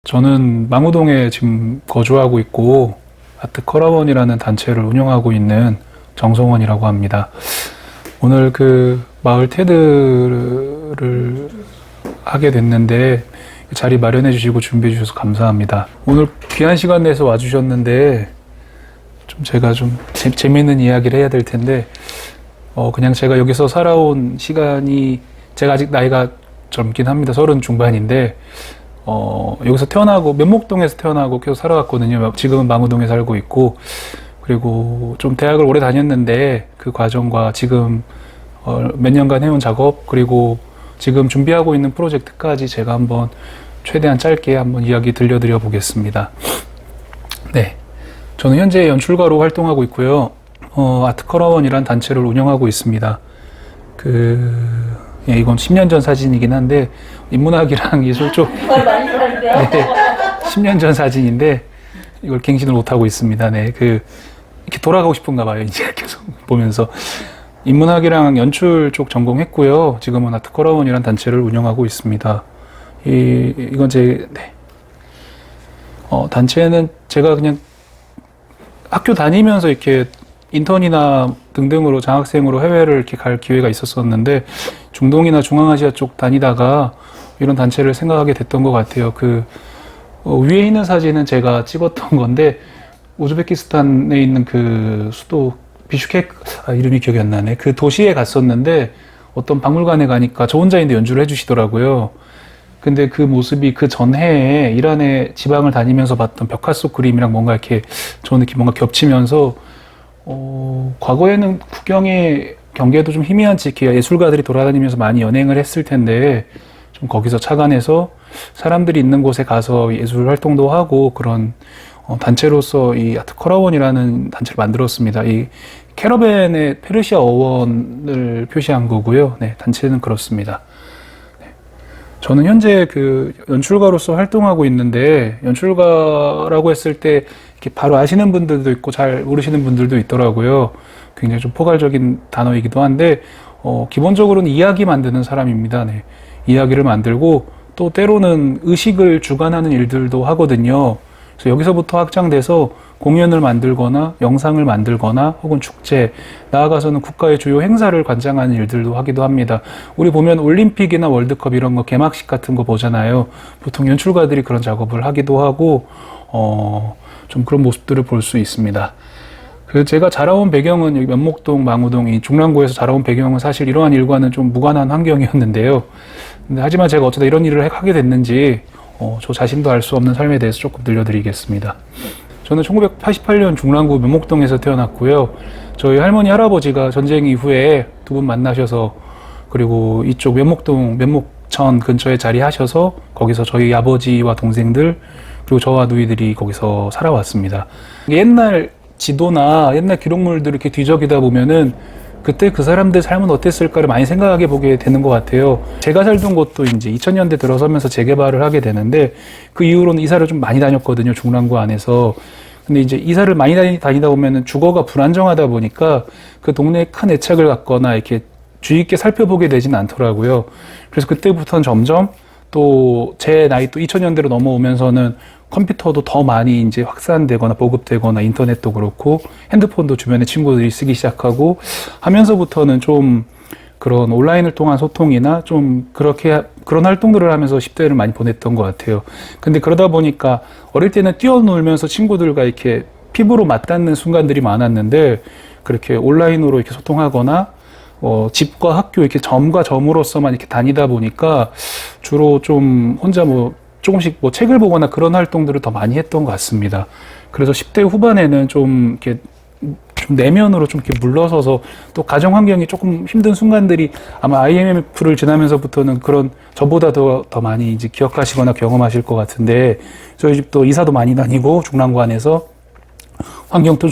저는 망우동에 지금 거주하고 있고 아트커라원이라는 단체를 운영하고 있는 정성원이라고 합니다. 오늘 그 마을 테드를 하게 됐는데 자리 마련해 주시고 준비해 주셔서 감사합니다. 오늘 귀한 시간 내서 와주셨는데 좀 제가 좀 재미있는 이야기를 해야 될 텐데 그냥 제가 여기서 살아온 시간이, 제가 아직 나이가 젊긴 합니다. 30 중반인데 여기서 태어나고 면목동에서 태어나고 계속 살아왔거든요. 지금은 망우동에 살고 있고, 그리고 좀 대학을 오래 다녔는데 그 과정과 지금 몇 년간 해온 작업, 그리고 지금 준비하고 있는 프로젝트까지 제가 한번 최대한 짧게 한번 이야기 들려드려 보겠습니다. 네, 저는 현재 연출가로 활동하고 있고요. 아트커라원이란 단체를 운영하고 있습니다. 예, 이건 10년 전 사진이긴 한데 인문학이랑 예술 쪽 네, 10년 전 사진인데 이걸 갱신을 못하고 있습니다. 네, 이렇게 돌아가고 싶은가 봐요. 이제 계속 보면서 인문학이랑 연출 쪽 전공했고요. 지금은 아트커라원이란 단체를 운영하고 있습니다. 이건 단체는 제가 그냥 학교 다니면서 이렇게 인턴이나 등등으로 장학생으로 해외를 이렇게 갈 기회가 있었었는데 중동이나 중앙아시아 쪽 다니다가 이런 단체를 생각하게 됐던 것 같아요. 위에 있는 사진은 제가 찍었던 건데 우즈베키스탄에 있는 그 수도 비슈케크, 이름이 기억이 안 나네. 그 도시에 갔었는데 어떤 박물관에 가니까 저 혼자인데 연주를 해주시더라고요. 근데 그 모습이 그 전해에 이란의 지방을 다니면서 봤던 벽화 속 그림이랑 뭔가 이렇게 저는 이렇게 뭔가 겹치면서 과거에는 국경의 경계도 좀 희미한지 이렇게 예술가들이 돌아다니면서 많이 연행을 했을 텐데 좀 거기서 착안해서 사람들이 있는 곳에 가서 예술 활동도 하고 그런 단체로서 이 아트커라원이라는 단체를 만들었습니다. 이 캐러밴의 페르시아 어원을 표시한 거고요. 네, 단체는 그렇습니다. 저는 현재 그 연출가로서 활동하고 있는데, 연출가라고 했을 때 이렇게 바로 아시는 분들도 있고 잘 모르시는 분들도 있더라고요. 굉장히 좀 포괄적인 단어이기도 한데 기본적으로는 이야기 만드는 사람입니다. 네. 이야기를 만들고 또 때로는 의식을 주관하는 일들도 하거든요. 그래서 여기서부터 확장돼서 공연을 만들거나 영상을 만들거나 혹은 축제, 나아가서는 국가의 주요 행사를 관장하는 일들도 하기도 합니다. 우리 보면 올림픽이나 월드컵 이런 거 개막식 같은 거 보잖아요. 보통 연출가들이 그런 작업을 하기도 하고 좀 그런 모습들을 볼 수 있습니다. 제가 자라온 배경은 여기 면목동, 망우동, 이 중랑구에서 자라온 배경은 사실 이러한 일과는 좀 무관한 환경이었는데요. 하지만 제가 어쩌다 이런 일을 하게 됐는지 저 자신도 알 수 없는 삶에 대해서 조금 들려드리겠습니다. 저는 1988년 중랑구 면목동에서 태어났고요. 저희 할머니, 할아버지가 전쟁 이후에 두 분 만나셔서 그리고 이쪽 면목동, 면목천 근처에 자리하셔서 거기서 저희 아버지와 동생들 그리고 저와 누이들이 거기서 살아왔습니다. 옛날 지도나 옛날 기록물들을 이렇게 뒤적이다 보면은 그때 그 사람들 삶은 어땠을까를 많이 생각해 보게 되는 것 같아요. 제가 살던 곳도 이제 2000년대 들어서면서 재개발을 하게 되는데 그 이후로는 이사를 좀 많이 다녔거든요. 중랑구 안에서. 근데 이제 이사를 많이 다니다 보면은 주거가 불안정하다 보니까 그 동네에 큰 애착을 갖거나 이렇게 주의 있게 살펴보게 되지는 않더라고요. 그래서 그때부터는 점점 또 제 나이 또 2000년대로 넘어오면서는 컴퓨터도 더 많이 이제 확산되거나 보급되거나 인터넷도 그렇고 핸드폰도 주변에 친구들이 쓰기 시작하고 하면서부터는 좀 그런 온라인을 통한 소통이나 좀 그런 활동들을 하면서 10대를 많이 보냈던 것 같아요. 근데 그러다 보니까 어릴 때는 뛰어놀면서 친구들과 이렇게 피부로 맞닿는 순간들이 많았는데 그렇게 온라인으로 이렇게 소통하거나 집과 학교 이렇게 점과 점으로서만 이렇게 다니다 보니까 주로 좀 혼자 조금씩 책을 보거나 그런 활동들을 더 많이 했던 것 같습니다. 그래서 10대 후반에는 좀 이렇게 좀 내면으로 좀 이렇게 물러서서 또 가정 환경이 조금 힘든 순간들이 아마 IMF를 지나면서부터는 그런 저보다 더 많이 이제 기억하시거나 경험하실 것 같은데 저희 집도 이사도 많이 다니고 중랑구 안에서 환경도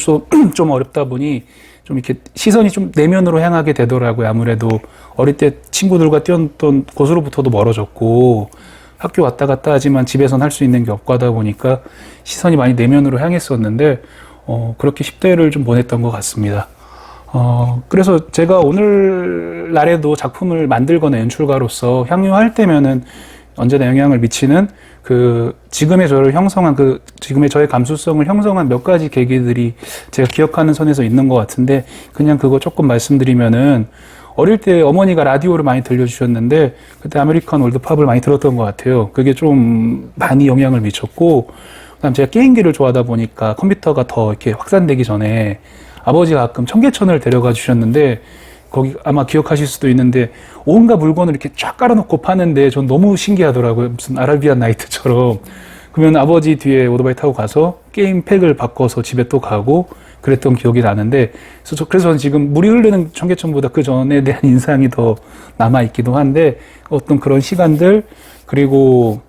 좀 어렵다 보니 좀 이렇게 시선이 좀 내면으로 향하게 되더라고요. 아무래도 어릴 때 친구들과 뛰었던 곳으로부터도 멀어졌고 학교 왔다 갔다 하지만 집에서는 할 수 있는 게 없고 하다 보니까 시선이 많이 내면으로 향했었는데 그렇게 10대를 좀 보냈던 것 같습니다. 그래서 제가 오늘날에도 작품을 만들거나 연출가로서 향유할 때면은 언제나 영향을 미치는 지금의 저를 형성한 지금의 저의 감수성을 형성한 몇 가지 계기들이 제가 기억하는 선에서 있는 것 같은데, 그냥 그거 조금 말씀드리면은, 어릴 때 어머니가 라디오를 많이 들려주셨는데, 그때 아메리칸 월드팝을 많이 들었던 것 같아요. 그게 좀 많이 영향을 미쳤고, 그다음 제가 게임기를 좋아하다 보니까 컴퓨터가 더 이렇게 확산되기 전에 아버지가 가끔 청계천을 데려가 주셨는데, 거기 아마 기억하실 수도 있는데 온갖 물건을 이렇게 쫙 깔아놓고 파는데 전 너무 신기하더라고요. 무슨 아라비안 나이트처럼. 그러면 아버지 뒤에 오토바이 타고 가서 게임 팩을 바꿔서 집에 또 가고 그랬던 기억이 나는데, 그래서 저는 지금 물이 흐르는 청계천보다 그 전에 대한 인상이 더 남아있기도 한데, 어떤 그런 시간들, 그리고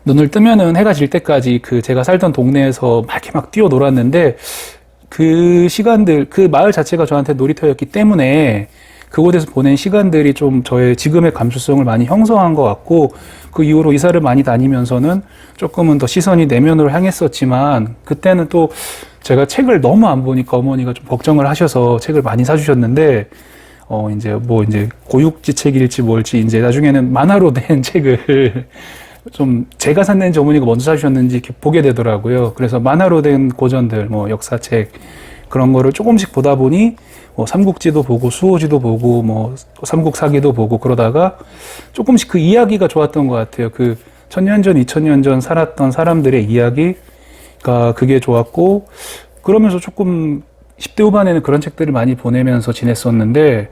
눈을 뜨면은 해가 질 때까지 제가 살던 동네에서 막 뛰어놀았는데, 그 시간들, 그 마을 자체가 저한테 놀이터였기 때문에 그곳에서 보낸 시간들이 좀 저의 지금의 감수성을 많이 형성한 것 같고, 그 이후로 이사를 많이 다니면서는 조금은 더 시선이 내면으로 향했었지만, 그때는 또 제가 책을 너무 안 보니까 어머니가 좀 걱정을 하셔서 책을 많이 사주셨는데, 이제 고육지책일지 뭘지 이제 나중에는 만화로 된 책을 좀 제가 샀는지 어머니가 먼저 사주셨는지 이렇게 보게 되더라고요. 그래서 만화로 된 고전들, 역사책, 그런 거를 조금씩 보다 보니, 삼국지도 보고, 수호지도 보고, 삼국사기도 보고, 그러다가 조금씩 그 이야기가 좋았던 것 같아요. 1000년 전, 2000년 전 살았던 사람들의 이야기가 그게 좋았고, 그러면서 조금 10대 후반에는 그런 책들을 많이 보내면서 지냈었는데,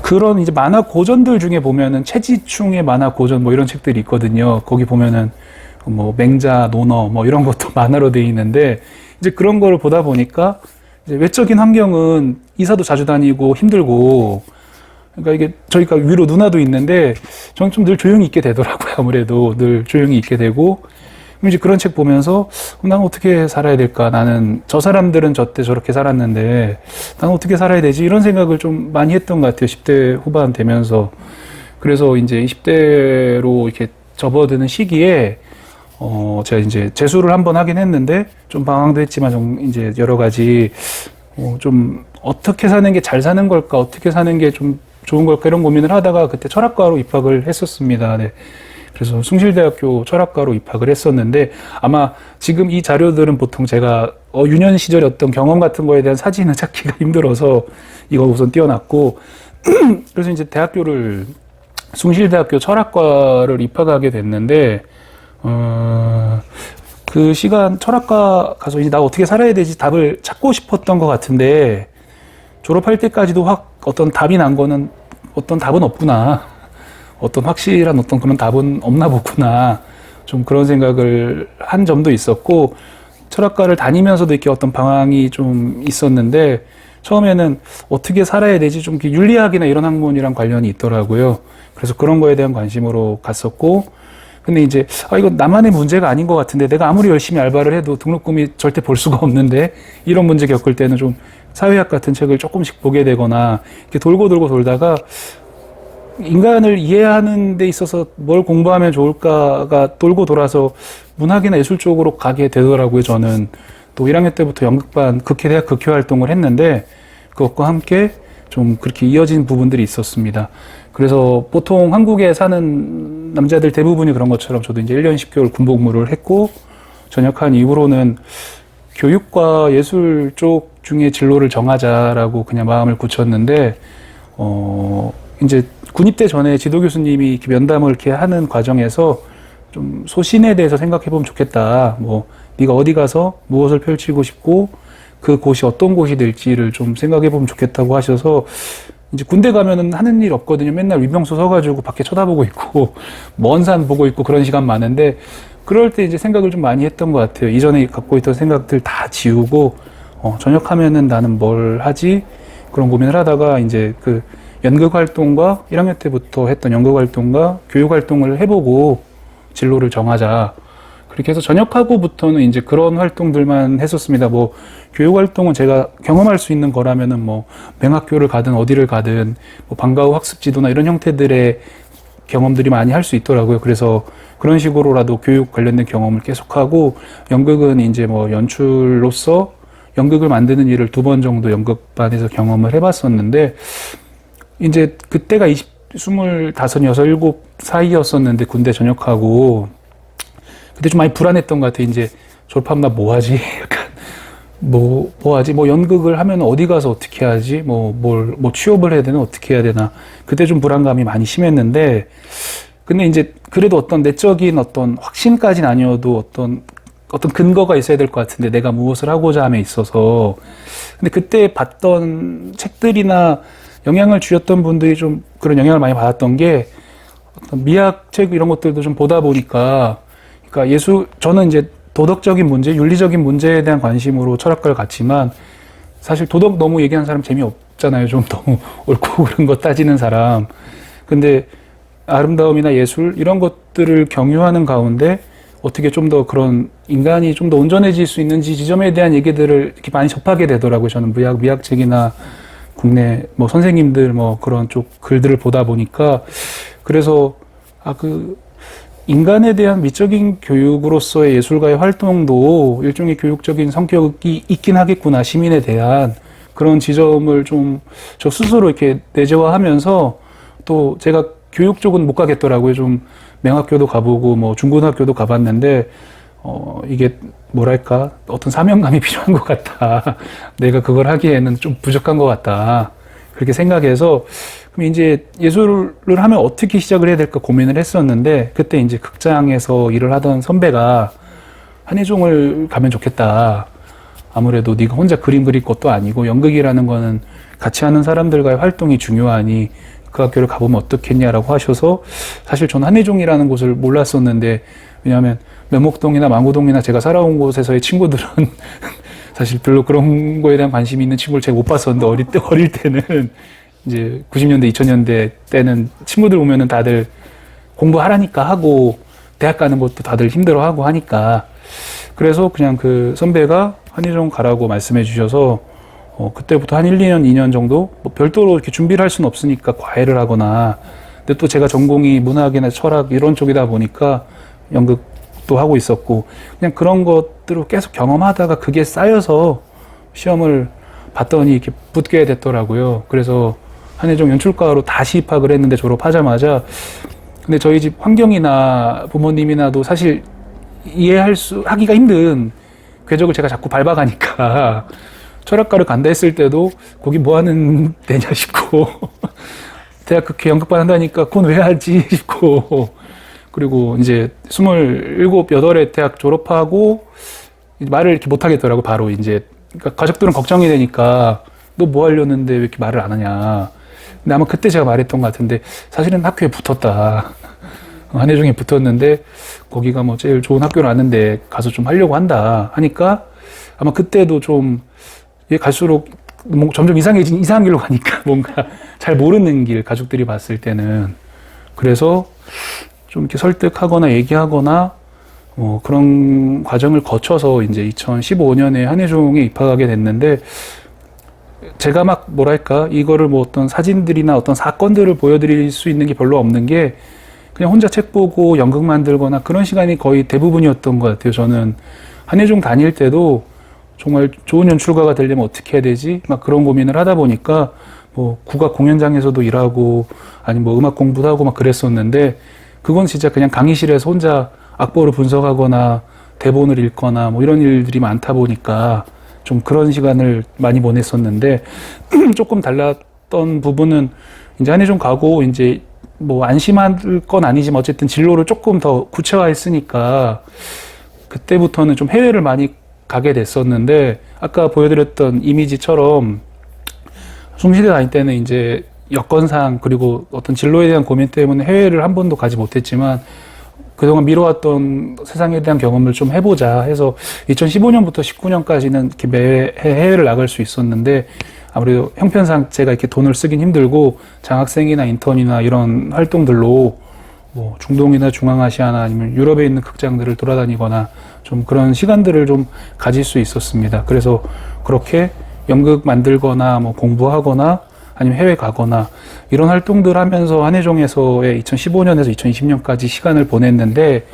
그런 이제 만화 고전들 중에 보면은 최지충의 만화 고전 이런 책들이 있거든요. 거기 보면은 맹자, 논어 이런 것도 만화로 돼 있는데, 이제 그런 거를 보다 보니까 이제 외적인 환경은 이사도 자주 다니고 힘들고, 그러니까 이게 저희가 위로 누나도 있는데 저는 좀 늘 조용히 있게 되더라고요. 아무래도 늘 조용히 있게 되고, 그럼 이제 그런 책 보면서 난 어떻게 살아야 될까? 나는 저 사람들은 저때 저렇게 살았는데 난 어떻게 살아야 되지? 이런 생각을 좀 많이 했던 것 같아요. 10대 후반 되면서. 그래서 이제 20대로 이렇게 접어드는 시기에 제가 이제 재수를 한번 하긴 했는데 좀 방황도 했지만 좀 이제 여러 가지 좀 어떻게 사는 게 잘 사는 걸까? 어떻게 사는 게 좀 좋은 걸까? 이런 고민을 하다가 그때 철학과로 입학을 했었습니다. 네. 그래서 숭실대학교 철학과로 입학을 했었는데, 아마 지금 이 자료들은 보통 제가 유년 시절의 어떤 경험 같은 거에 대한 사진을 찾기가 힘들어서 이거 우선 띄워놨고, 그래서 이제 숭실대학교 철학과를 입학하게 됐는데, 그 시간 철학과 가서 이제 나 어떻게 살아야 되지 답을 찾고 싶었던 것 같은데, 졸업할 때까지도 어떤 답이 난 거는 어떤 답은 없구나. 어떤 확실한 어떤 그런 답은 없나 보구나. 좀 그런 생각을 한 점도 있었고, 철학과를 다니면서도 이렇게 어떤 방황이 좀 있었는데, 처음에는 어떻게 살아야 되지? 좀 이렇게 윤리학이나 이런 학문이랑 관련이 있더라고요. 그래서 그런 거에 대한 관심으로 갔었고, 근데 이제, 이거 나만의 문제가 아닌 것 같은데, 내가 아무리 열심히 알바를 해도 등록금이 절대 벌 수가 없는데, 이런 문제 겪을 때는 좀 사회학 같은 책을 조금씩 보게 되거나, 이렇게 돌고 돌다가, 인간을 이해하는 데 있어서 뭘 공부하면 좋을까가 돌고 돌아서 문학이나 예술 쪽으로 가게 되더라고요. 저는 또 1학년 때부터 연극반 대학 극회 활동을 했는데, 그것과 함께 좀 그렇게 이어진 부분들이 있었습니다. 그래서 보통 한국에 사는 남자들 대부분이 그런 것처럼 저도 이제 1년 10개월 군복무를 했고, 전역한 이후로는 교육과 예술 쪽 중에 진로를 정하자라고 그냥 마음을 굳혔는데, 이제 군입대 전에 지도 교수님이 이렇게 면담을 이렇게 하는 과정에서 좀 소신에 대해서 생각해 보면 좋겠다. 네가 어디 가서 무엇을 펼치고 싶고 그 곳이 어떤 곳이 될지를 좀 생각해 보면 좋겠다고 하셔서, 이제 군대 가면은 하는 일 없거든요. 맨날 위병소 서가지고 밖에 쳐다보고 있고 먼 산 보고 있고 그런 시간 많은데, 그럴 때 이제 생각을 좀 많이 했던 것 같아요. 이전에 갖고 있던 생각들 다 지우고 전역하면은 나는 뭘 하지? 그런 고민을 하다가 이제 연극 활동과 1학년 때부터 했던 연극 활동과 교육 활동을 해보고 진로를 정하자. 그렇게 해서 전역하고부터는 이제 그런 활동들만 했었습니다. 교육 활동은 제가 경험할 수 있는 거라면은 맹학교를 가든 어디를 가든 방과 후 학습 지도나 이런 형태들의 경험들이 많이 할 수 있더라고요. 그래서 그런 식으로라도 교육 관련된 경험을 계속하고, 연극은 이제 연출로서 연극을 만드는 일을 2번 정도 연극반에서 경험을 해봤었는데, 이제 그때가 25, 6, 7 사이였었는데, 군대 전역하고, 그때 좀 많이 불안했던 것 같아요. 이제 졸업하면 나 뭐 하지? 약간, 뭐 하지? 뭐 연극을 하면 어디 가서 어떻게 하지? 뭐 취업을 해야 되나? 어떻게 해야 되나? 그때 좀 불안감이 많이 심했는데, 근데 이제 그래도 어떤 내적인 어떤 확신까지는 아니어도 어떤 근거가 있어야 될 것 같은데, 내가 무엇을 하고자 함에 있어서. 근데 그때 봤던 책들이나 영향을 주셨던 분들이 좀 그런 영향을 많이 받았던 게, 어떤 미학책 이런 것들도 좀 보다 보니까, 그러니까 저는 이제 도덕적인 문제, 윤리적인 문제에 대한 관심으로 철학과를 갔지만, 사실 도덕 너무 얘기하는 사람 재미없잖아요. 좀 너무 옳고 그른 거 따지는 사람. 근데 아름다움이나 예술 이런 것들을 경유하는 가운데 어떻게 좀 더 그런 인간이 좀 더 온전해질 수 있는지 지점에 대한 얘기들을 이렇게 많이 접하게 되더라고요. 저는 미학책이나 국내 뭐 선생님들 뭐 그런 쪽 글들을 보다 보니까, 그래서 인간에 대한 미적인 교육으로서의 예술가의 활동도 일종의 교육적인 성격이 있긴 하겠구나, 시민에 대한 그런 지점을 좀 저 스스로 이렇게 내재화하면서, 또 제가 교육 쪽은 못 가겠더라고요. 좀 명학교도 가보고 뭐 중고등학교도 가봤는데, 이게 뭐랄까, 어떤 사명감이 필요한 것 같다. 내가 그걸 하기에는 좀 부족한 것 같다. 그렇게 생각해서, 그럼 이제 예술을 하면 어떻게 시작을 해야 될까 고민을 했었는데, 그때 이제 극장에서 일을 하던 선배가 한예종을 가면 좋겠다. 아무래도 네가 혼자 그림 그릴 것도 아니고 연극이라는 거는 같이 하는 사람들과의 활동이 중요하니 그 학교를 가보면 어떻겠냐라고 하셔서, 사실 저는 한예종이라는 곳을 몰랐었는데, 왜냐하면 면목동이나 망고동이나 제가 살아온 곳에서의 친구들은 사실 별로 그런 거에 대한 관심이 있는 친구를 제가 못 봤었는데, 어릴 때는 이제 90년대, 2000년대 때는 친구들 오면은 다들 공부하라니까 하고, 대학 가는 것도 다들 힘들어하고 하니까, 그래서 그냥 그 선배가 한예종 가라고 말씀해 주셔서, 그때부터 한 1, 2년, 2년 정도, 뭐 별도로 이렇게 준비를 할 수는 없으니까 과외를 하거나, 근데 또 제가 전공이 문학이나 철학 이런 쪽이다 보니까 연극도 하고 있었고, 그냥 그런 것들을 계속 경험하다가 그게 쌓여서 시험을 봤더니 이렇게 붙게 됐더라고요. 그래서 한예종 연출과로 다시 입학을 했는데, 졸업하자마자, 근데 저희 집 환경이나 부모님이나도 사실 하기가 힘든 궤적을 제가 자꾸 밟아가니까, 철학과를 간다 했을 때도 거기 뭐 하는 데냐 싶고, 대학 그렇게 연극반 한다니까 그건 왜 하지 싶고, 그리고 이제 27, 8에 대학 졸업하고 말을 이렇게 못 하겠더라고, 바로 이제. 그러니까 가족들은 걱정이 되니까 너 뭐 하려는데 왜 이렇게 말을 안 하냐. 근데 아마 그때 제가 말했던 것 같은데, 사실은 학교에 붙었다. 한예종에 붙었는데 거기가 뭐 제일 좋은 학교를 아는데 가서 좀 하려고 한다 하니까, 아마 그때도 좀 갈수록 뭐 점점 이상한 길로 가니까 뭔가 잘 모르는 길, 가족들이 봤을 때는. 그래서 좀 이렇게 설득하거나 얘기하거나 그런 과정을 거쳐서 이제 2015년에 한예종에 입학하게 됐는데, 제가 막 뭐랄까, 이거를 뭐 어떤 사진들이나 어떤 사건들을 보여드릴 수 있는 게 별로 없는 게, 그냥 혼자 책 보고 연극 만들거나 그런 시간이 거의 대부분이었던 것 같아요. 저는 한예종 다닐 때도 정말 좋은 연출가가 되려면 어떻게 해야 되지? 막 그런 고민을 하다 보니까, 뭐 국악 공연장에서도 일하고 아니 뭐 음악 공부도 하고 막 그랬었는데, 그건 진짜 그냥 강의실에서 혼자 악보를 분석하거나 대본을 읽거나 뭐 이런 일들이 많다 보니까 좀 그런 시간을 많이 보냈었는데, 조금 달랐던 부분은 이제 한예종 가고 이제 뭐 안심할 건 아니지만 어쨌든 진로를 조금 더 구체화했으니까 그때부터는 좀 해외를 많이 가게 됐었는데, 아까 보여드렸던 이미지처럼 숭실에 다닐 때는 이제 여건상 그리고 어떤 진로에 대한 고민 때문에 해외를 한 번도 가지 못했지만, 그동안 미뤄왔던 세상에 대한 경험을 좀 해보자 해서 2015년부터 19년까지는 이렇게 매해 해외를 나갈 수 있었는데, 아무래도 형편상 제가 이렇게 돈을 쓰긴 힘들고 장학생이나 인턴이나 이런 활동들로 뭐 중동이나 중앙아시아나 아니면 유럽에 있는 극장들을 돌아다니거나 좀 그런 시간들을 좀 가질 수 있었습니다. 그래서 그렇게 연극 만들거나 뭐 공부하거나 아니면 해외 가거나 이런 활동들 하면서 한예종에서의 2015년에서 2020년까지 시간을 보냈는데,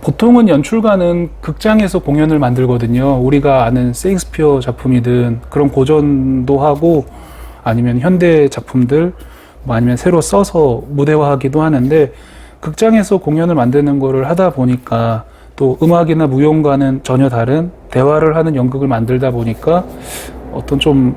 보통은 연출가는 극장에서 공연을 만들거든요. 우리가 아는 세익스피어 작품이든 그런 고전도 하고 아니면 현대 작품들 뭐 아니면 새로 써서 무대화하기도 하는데 극장에서 공연을 만드는 거를 하다 보니까 또 음악이나 무용과는 전혀 다른 대화를 하는 연극을 만들다 보니까 어떤 좀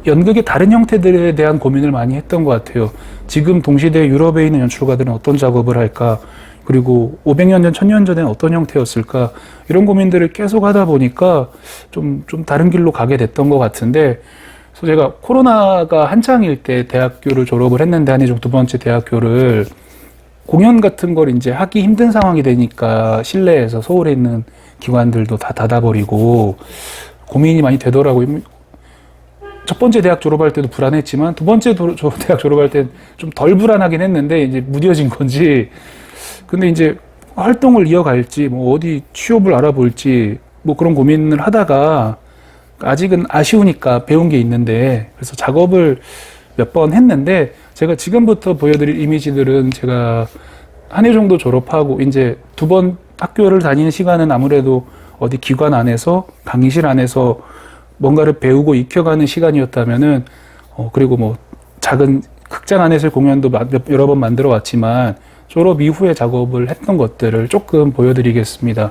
연극의 다른 형태들에 대한 고민을 많이 했던 것 같아요. 지금 동시대 유럽에 있는 연출가들은 어떤 작업을 할까? 그리고 500년 전, 1000년 전에는 어떤 형태였을까? 이런 고민들을 계속 하다 보니까 좀 다른 길로 가게 됐던 것 같은데, 그래서 제가 코로나가 한창일 때 대학교를 졸업을 했는데, 한해종 두 번째 대학교를 공연 같은 걸 이제 하기 힘든 상황이 되니까 실내에서 서울에 있는 기관들도 다 닫아버리고 고민이 많이 되더라고요. 첫 번째 대학 졸업할 때도 불안했지만 두 번째 대학 졸업할 땐 좀 덜 불안하긴 했는데 이제 무뎌진 건지 근데 이제 활동을 이어갈지 뭐 어디 취업을 알아볼지 뭐 그런 고민을 하다가 아직은 아쉬우니까 배운 게 있는데 그래서 작업을 몇 번 했는데 제가 지금부터 보여드릴 이미지들은 제가 한 해 정도 졸업하고 이제 두 번 학교를 다니는 시간은 아무래도 어디 기관 안에서 강의실 안에서 뭔가를 배우고 익혀가는 시간이었다면은 그리고 뭐 작은 극장 안에서의 공연도 여러 번 만들어 왔지만 졸업 이후에 작업을 했던 것들을 조금 보여드리겠습니다.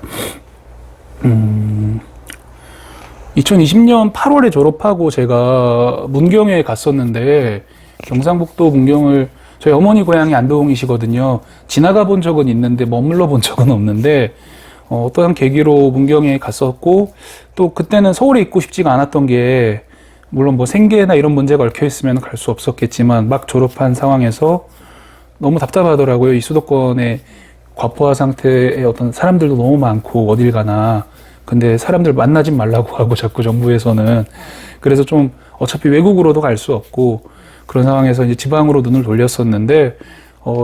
2020년 8월에 졸업하고 제가 문경에 갔었는데 경상북도 문경을 저희 어머니 고향이 안동이시거든요. 지나가 본 적은 있는데 머물러 본 적은 없는데 어떠한 계기로 문경에 갔었고 또 그때는 서울에 있고 싶지가 않았던 게 물론 뭐 생계나 이런 문제가 얽혀 있으면 갈 수 없었겠지만 막 졸업한 상황에서 너무 답답하더라고요. 이 수도권의 과포화 상태의 어떤 사람들도 너무 많고 어딜 가나 근데 사람들 만나지 말라고 하고 자꾸 정부에서는 그래서 좀 어차피 외국으로도 갈 수 없고 그런 상황에서 이제 지방으로 눈을 돌렸었는데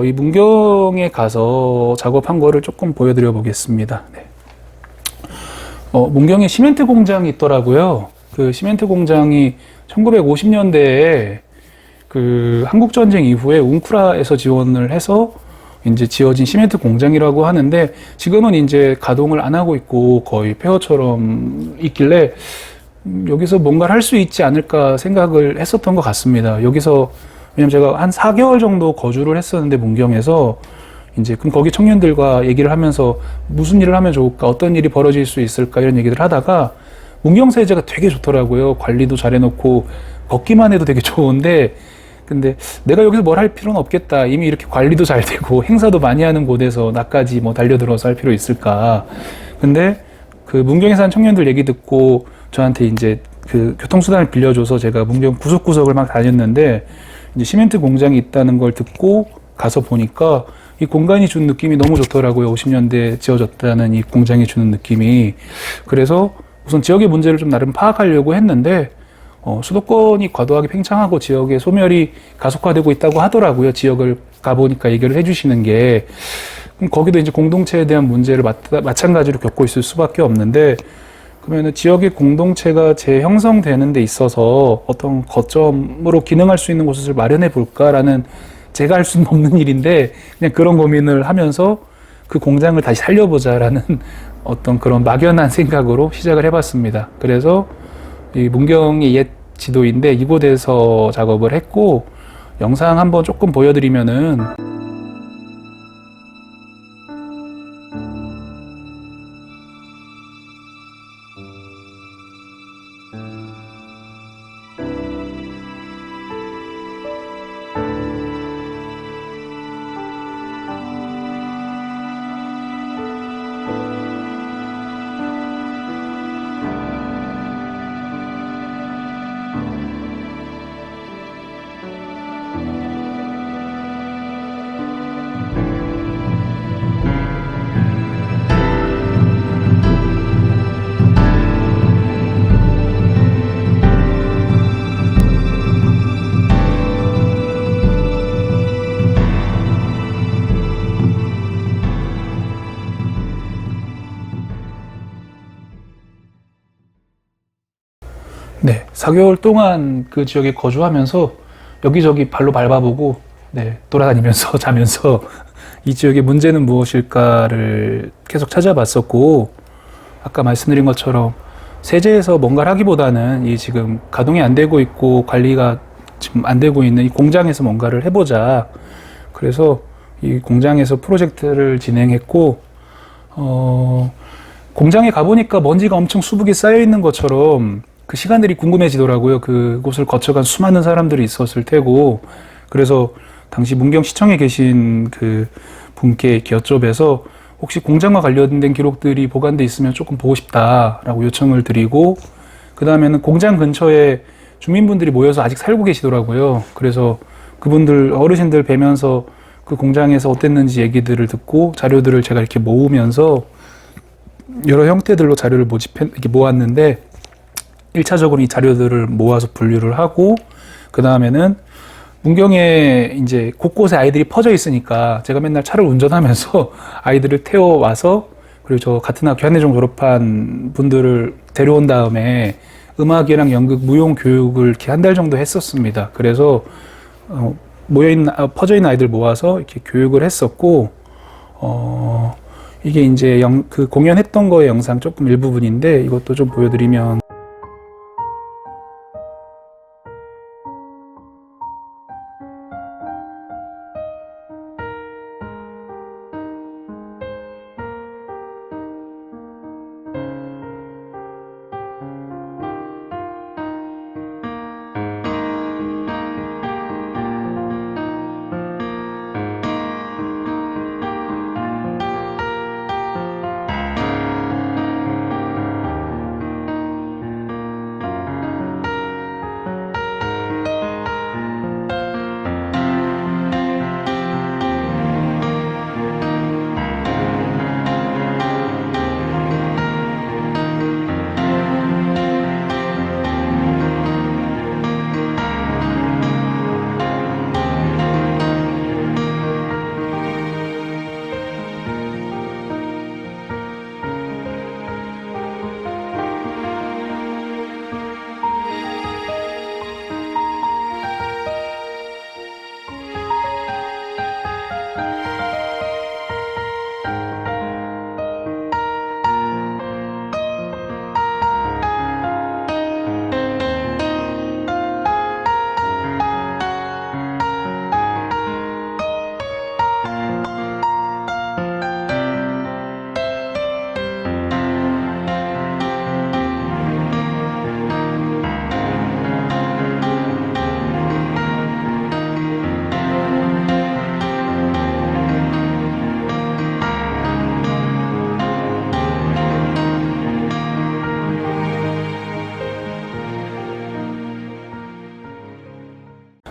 이 문경에 가서 작업한 거를 조금 보여드려 보겠습니다. 네. 문경에 시멘트 공장이 있더라고요. 그 시멘트 공장이 1950년대에 그 한국전쟁 이후에 웅크라에서 지원을 해서 이제 지어진 시멘트 공장이라고 하는데 지금은 이제 가동을 안 하고 있고 거의 폐허처럼 있길래 여기서 뭔가를 할 수 있지 않을까 생각을 했었던 것 같습니다. 여기서 왜냐면 제가 한 4개월 정도 거주를 했었는데 문경에서 이제 그럼 거기 청년들과 얘기를 하면서 무슨 일을 하면 좋을까 어떤 일이 벌어질 수 있을까 이런 얘기를 하다가 문경세제가 되게 좋더라고요. 관리도 잘해놓고 걷기만 해도 되게 좋은데 근데 내가 여기서 뭘 할 필요는 없겠다. 이미 이렇게 관리도 잘 되고 행사도 많이 하는 곳에서 나까지 뭐 달려들어서 할 필요 있을까. 근데 그 문경에 사는 청년들 얘기 듣고 저한테 이제 그 교통수단을 빌려줘서 제가 문경 구석구석을 막 다녔는데 이제 시멘트 공장이 있다는 걸 듣고 가서 보니까 이 공간이 준 느낌이 너무 좋더라고요. 50년대 지어졌다는 이 공장이 주는 느낌이. 그래서 우선 지역의 문제를 좀 나름 파악하려고 했는데 수도권이 과도하게 팽창하고 지역의 소멸이 가속화되고 있다고 하더라고요. 지역을 가보니까 얘기를 해주시는 게. 그럼 거기도 이제 공동체에 대한 문제를 마찬가지로 겪고 있을 수밖에 없는데, 그러면은 지역의 공동체가 재형성되는 데 있어서 어떤 거점으로 기능할 수 있는 곳을 마련해 볼까라는 제가 할 수는 없는 일인데, 그냥 그런 고민을 하면서 그 공장을 다시 살려보자라는 어떤 그런 막연한 생각으로 시작을 해봤습니다. 그래서 이 문경의 옛 지도인데 이곳에서 작업을 했고 영상 한번 조금 보여드리면은 네, 4개월 동안 그 지역에 거주하면서 여기저기 발로 밟아보고 네, 돌아다니면서 자면서 이 지역의 문제는 무엇일까를 계속 찾아봤었고, 아까 말씀드린 것처럼 세제에서 뭔가를 하기보다는 이 지금 가동이 안 되고 있고 관리가 지금 안 되고 있는 이 공장에서 뭔가를 해보자. 그래서 이 공장에서 프로젝트를 진행했고, 공장에 가보니까 먼지가 엄청 수북이 쌓여 있는 것처럼 그 시간들이 궁금해지더라고요. 그곳을 거쳐간 수많은 사람들이 있었을 테고, 그래서 당시 문경시청에 계신 그 분께 이렇게 여쭤뵈서 혹시 공장과 관련된 기록들이 보관돼 있으면 조금 보고 싶다라고 요청을 드리고, 그 다음에는 공장 근처에 주민분들이 모여서 아직 살고 계시더라고요. 그래서 그분들 어르신들 뵈면서 그 공장에서 어땠는지 얘기들을 듣고 자료들을 제가 이렇게 모으면서 여러 형태들로 자료를 이렇게 모았는데, 1차적으로 이 자료들을 모아서 분류를 하고, 그 다음에는 문경에 이제 곳곳에 아이들이 퍼져 있으니까 제가 맨날 차를 운전하면서 아이들을 태워와서, 그리고 저 같은 학교 한예종 졸업한 분들을 데려온 다음에 음악이랑 연극, 무용 교육을 이렇게 한 달 정도 했었습니다. 그래서 퍼져 있는 아이들 모아서 이렇게 교육을 했었고, 이게 이제 그 공연했던 거의 영상 조금 일부분인데, 이것도 좀 보여드리면,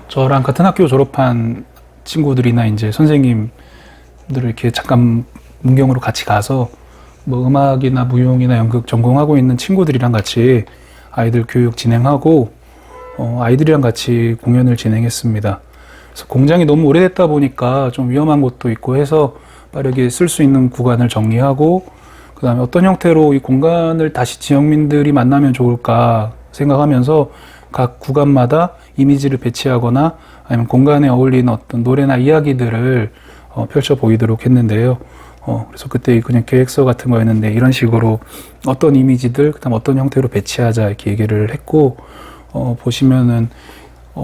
저랑 같은 학교 졸업한 친구들이나 이제 선생님들을 이렇게 잠깐 문경으로 같이 가서 뭐 음악이나 무용이나 연극 전공하고 있는 친구들이랑 같이 아이들 교육 진행하고, 아이들이랑 같이 공연을 진행했습니다. 그래서 공장이 너무 오래됐다 보니까 좀 위험한 곳도 있고 해서 빠르게 쓸 수 있는 구간을 정리하고, 그 다음에 어떤 형태로 이 공간을 다시 지역민들이 만나면 좋을까 생각하면서 각 구간마다 이미지를 배치하거나 아니면 공간에 어울리는 어떤 노래나 이야기들을 펼쳐 보이도록 했는데요. 그래서 그때 그냥 계획서 같은 거였는데, 이런 식으로 어떤 이미지들, 그다음 어떤 형태로 배치하자 이렇게 얘기를 했고, 보시면은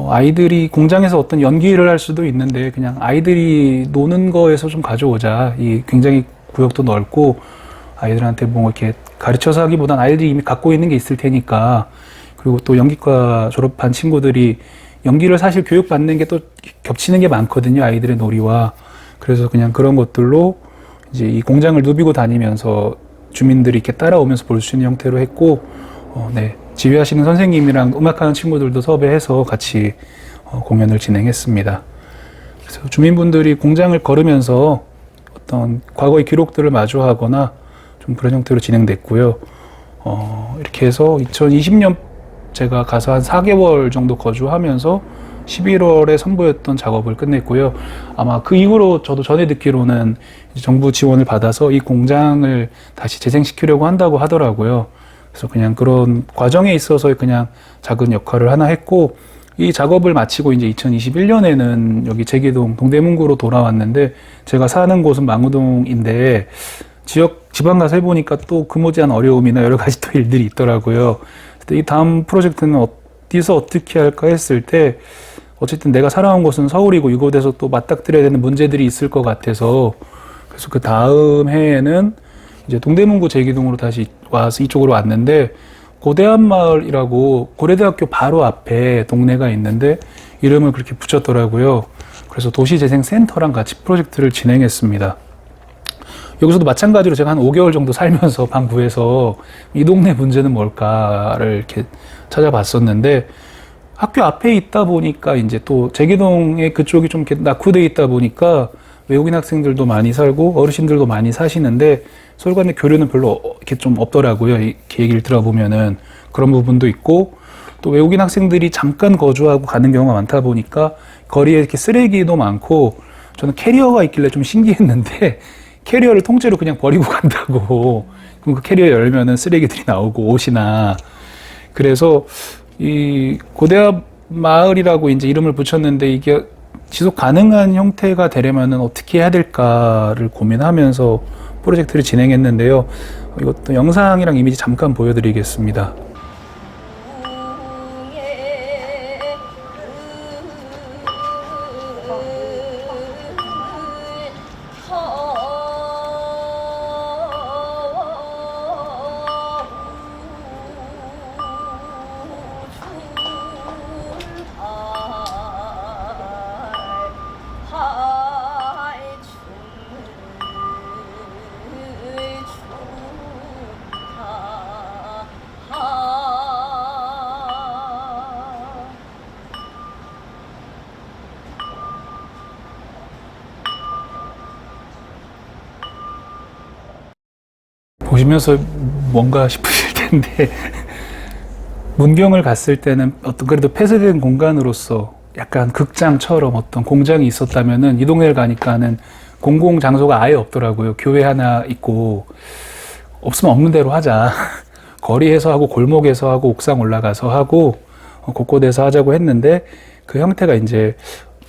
아이들이 공장에서 어떤 연기를 할 수도 있는데 그냥 아이들이 노는 거에서 좀 가져오자. 이 굉장히 구역도 넓고 아이들한테 뭐 이렇게 가르쳐서 하기보단 아이들이 이미 갖고 있는 게 있을 테니까. 그리고 또 연기과 졸업한 친구들이 연기를 사실 교육받는 게 또 겹치는 게 많거든요, 아이들의 놀이와. 그래서 그냥 그런 것들로 이제 이 공장을 누비고 다니면서 주민들이 이렇게 따라오면서 볼 수 있는 형태로 했고, 네. 지휘하시는 선생님이랑 음악하는 친구들도 섭외해서 같이 공연을 진행했습니다. 그래서 주민분들이 공장을 걸으면서 어떤 과거의 기록들을 마주하거나 좀 그런 형태로 진행됐고요. 이렇게 해서 2020년 제가 가서 한 4개월 정도 거주하면서 11월에 선보였던 작업을 끝냈고요. 아마 그 이후로 저도 전에 듣기로는 정부 지원을 받아서 이 공장을 다시 재생시키려고 한다고 하더라고요. 그래서 그냥 그런 과정에 있어서 그냥 작은 역할을 하나 했고, 이 작업을 마치고 이제 2021년에는 여기 제기동 동대문구로 돌아왔는데, 제가 사는 곳은 망우동인데 지방 가서 해보니까 또 그모지한 어려움이나 여러 가지 또 일들이 있더라고요. 이 다음 프로젝트는 어디서 어떻게 할까 했을 때, 어쨌든 내가 살아온 곳은 서울이고 이곳에서 또 맞닥뜨려야 되는 문제들이 있을 것 같아서, 그래서 그 다음 해에는 이제 동대문구 제기동으로 다시 와서 이쪽으로 왔는데, 고대한마을이라고 고려대학교 바로 앞에 동네가 있는데 이름을 그렇게 붙였더라고요. 그래서 도시재생센터랑 같이 프로젝트를 진행했습니다. 여기서도 마찬가지로 제가 한 5개월 정도 살면서 방 구해서 이 동네 문제는 뭘까를 이렇게 찾아봤었는데, 학교 앞에 있다 보니까 이제 또 제기동의 그쪽이 좀 이렇게 낙후돼 있다 보니까 외국인 학생들도 많이 살고 어르신들도 많이 사시는데 서로 간의 교류는 별로 이렇게 좀 없더라고요. 이렇게 얘기를 들어보면은 그런 부분도 있고, 또 외국인 학생들이 잠깐 거주하고 가는 경우가 많다 보니까 거리에 이렇게 쓰레기도 많고, 저는 캐리어가 있길래 좀 신기했는데 캐리어를 통째로 그냥 버리고 간다고. 그럼 그 캐리어 열면은 쓰레기들이 나오고 옷이나. 그래서 이 고대합 마을이라고 이제 이름을 붙였는데, 이게 지속 가능한 형태가 되려면은 어떻게 해야 될까를 고민하면서 프로젝트를 진행했는데요. 이것도 영상이랑 이미지 잠깐 보여드리겠습니다. 보시면서 뭔가 싶으실 텐데 문경을 갔을 때는 어떤 그래도 폐쇄된 공간으로서 약간 극장처럼 어떤 공장이 있었다면은, 이 동네를 가니까는 공공 장소가 아예 없더라고요. 교회 하나 있고, 없으면 없는 대로 하자. 거리에서 하고 골목에서 하고 옥상 올라가서 하고 곳곳에서 하자고 했는데, 그 형태가 이제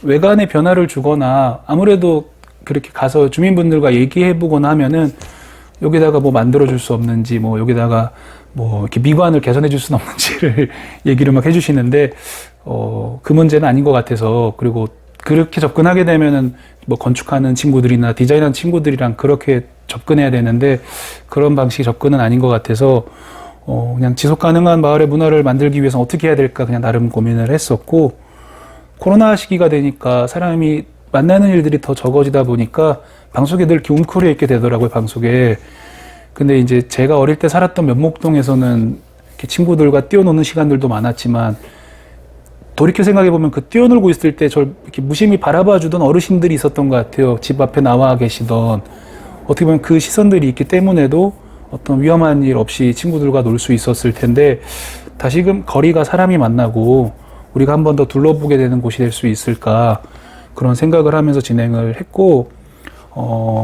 외관에 변화를 주거나 아무래도 그렇게 가서 주민분들과 얘기해보거나 하면은 여기다가 뭐 만들어줄 수 없는지, 뭐 여기다가 뭐 이렇게 미관을 개선해줄 수는 없는지를 얘기를 막 해주시는데, 그 문제는 아닌 것 같아서, 그리고 그렇게 접근하게 되면은 뭐 건축하는 친구들이나 디자인하는 친구들이랑 그렇게 접근해야 되는데, 그런 방식의 접근은 아닌 것 같아서, 그냥 지속 가능한 마을의 문화를 만들기 위해서 어떻게 해야 될까 그냥 나름 고민을 했었고, 코로나 시기가 되니까 사람이 만나는 일들이 더 적어지다 보니까 방송에 늘 이렇게 웅크려 있게 되더라고요, 방송에. 근데 이제 제가 어릴 때 살았던 면목동에서는 이렇게 친구들과 뛰어노는 시간들도 많았지만, 돌이켜 생각해보면 그 뛰어놀고 있을 때 저를 이렇게 무심히 바라봐 주던 어르신들이 있었던 것 같아요. 집 앞에 나와 계시던. 어떻게 보면 그 시선들이 있기 때문에도 어떤 위험한 일 없이 친구들과 놀 수 있었을 텐데, 다시금 거리가 사람이 만나고 우리가 한 번 더 둘러보게 되는 곳이 될 수 있을까, 그런 생각을 하면서 진행을 했고,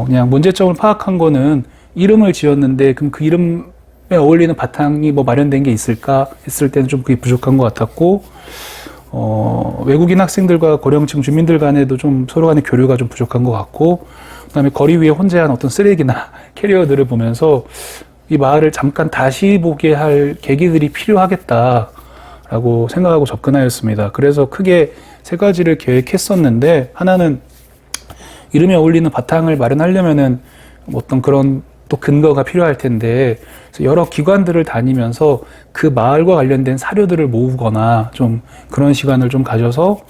그냥 문제점을 파악한 거는, 이름을 지었는데 그럼 그 이름에 어울리는 바탕이 뭐 마련된 게 있을까 했을 때는 좀 그게 부족한 것 같았고, 외국인 학생들과 고령층 주민들 간에도 좀 서로 간의 교류가 좀 부족한 것 같고, 그다음에 거리 위에 혼재한 어떤 쓰레기나 캐리어들을 보면서 이 마을을 잠깐 다시 보게 할 계기들이 필요하겠다라고 생각하고 접근하였습니다. 그래서 크게 세 가지를 계획했었는데, 하나는 이름에 어울리는 바탕을 마련하려면은 어떤 그런 또 근거가 필요할 텐데, 그래서 여러 기관들을 다니면서 그 마을과 관련된 사료들을 모으거나 좀 그런 시간을 좀 가져서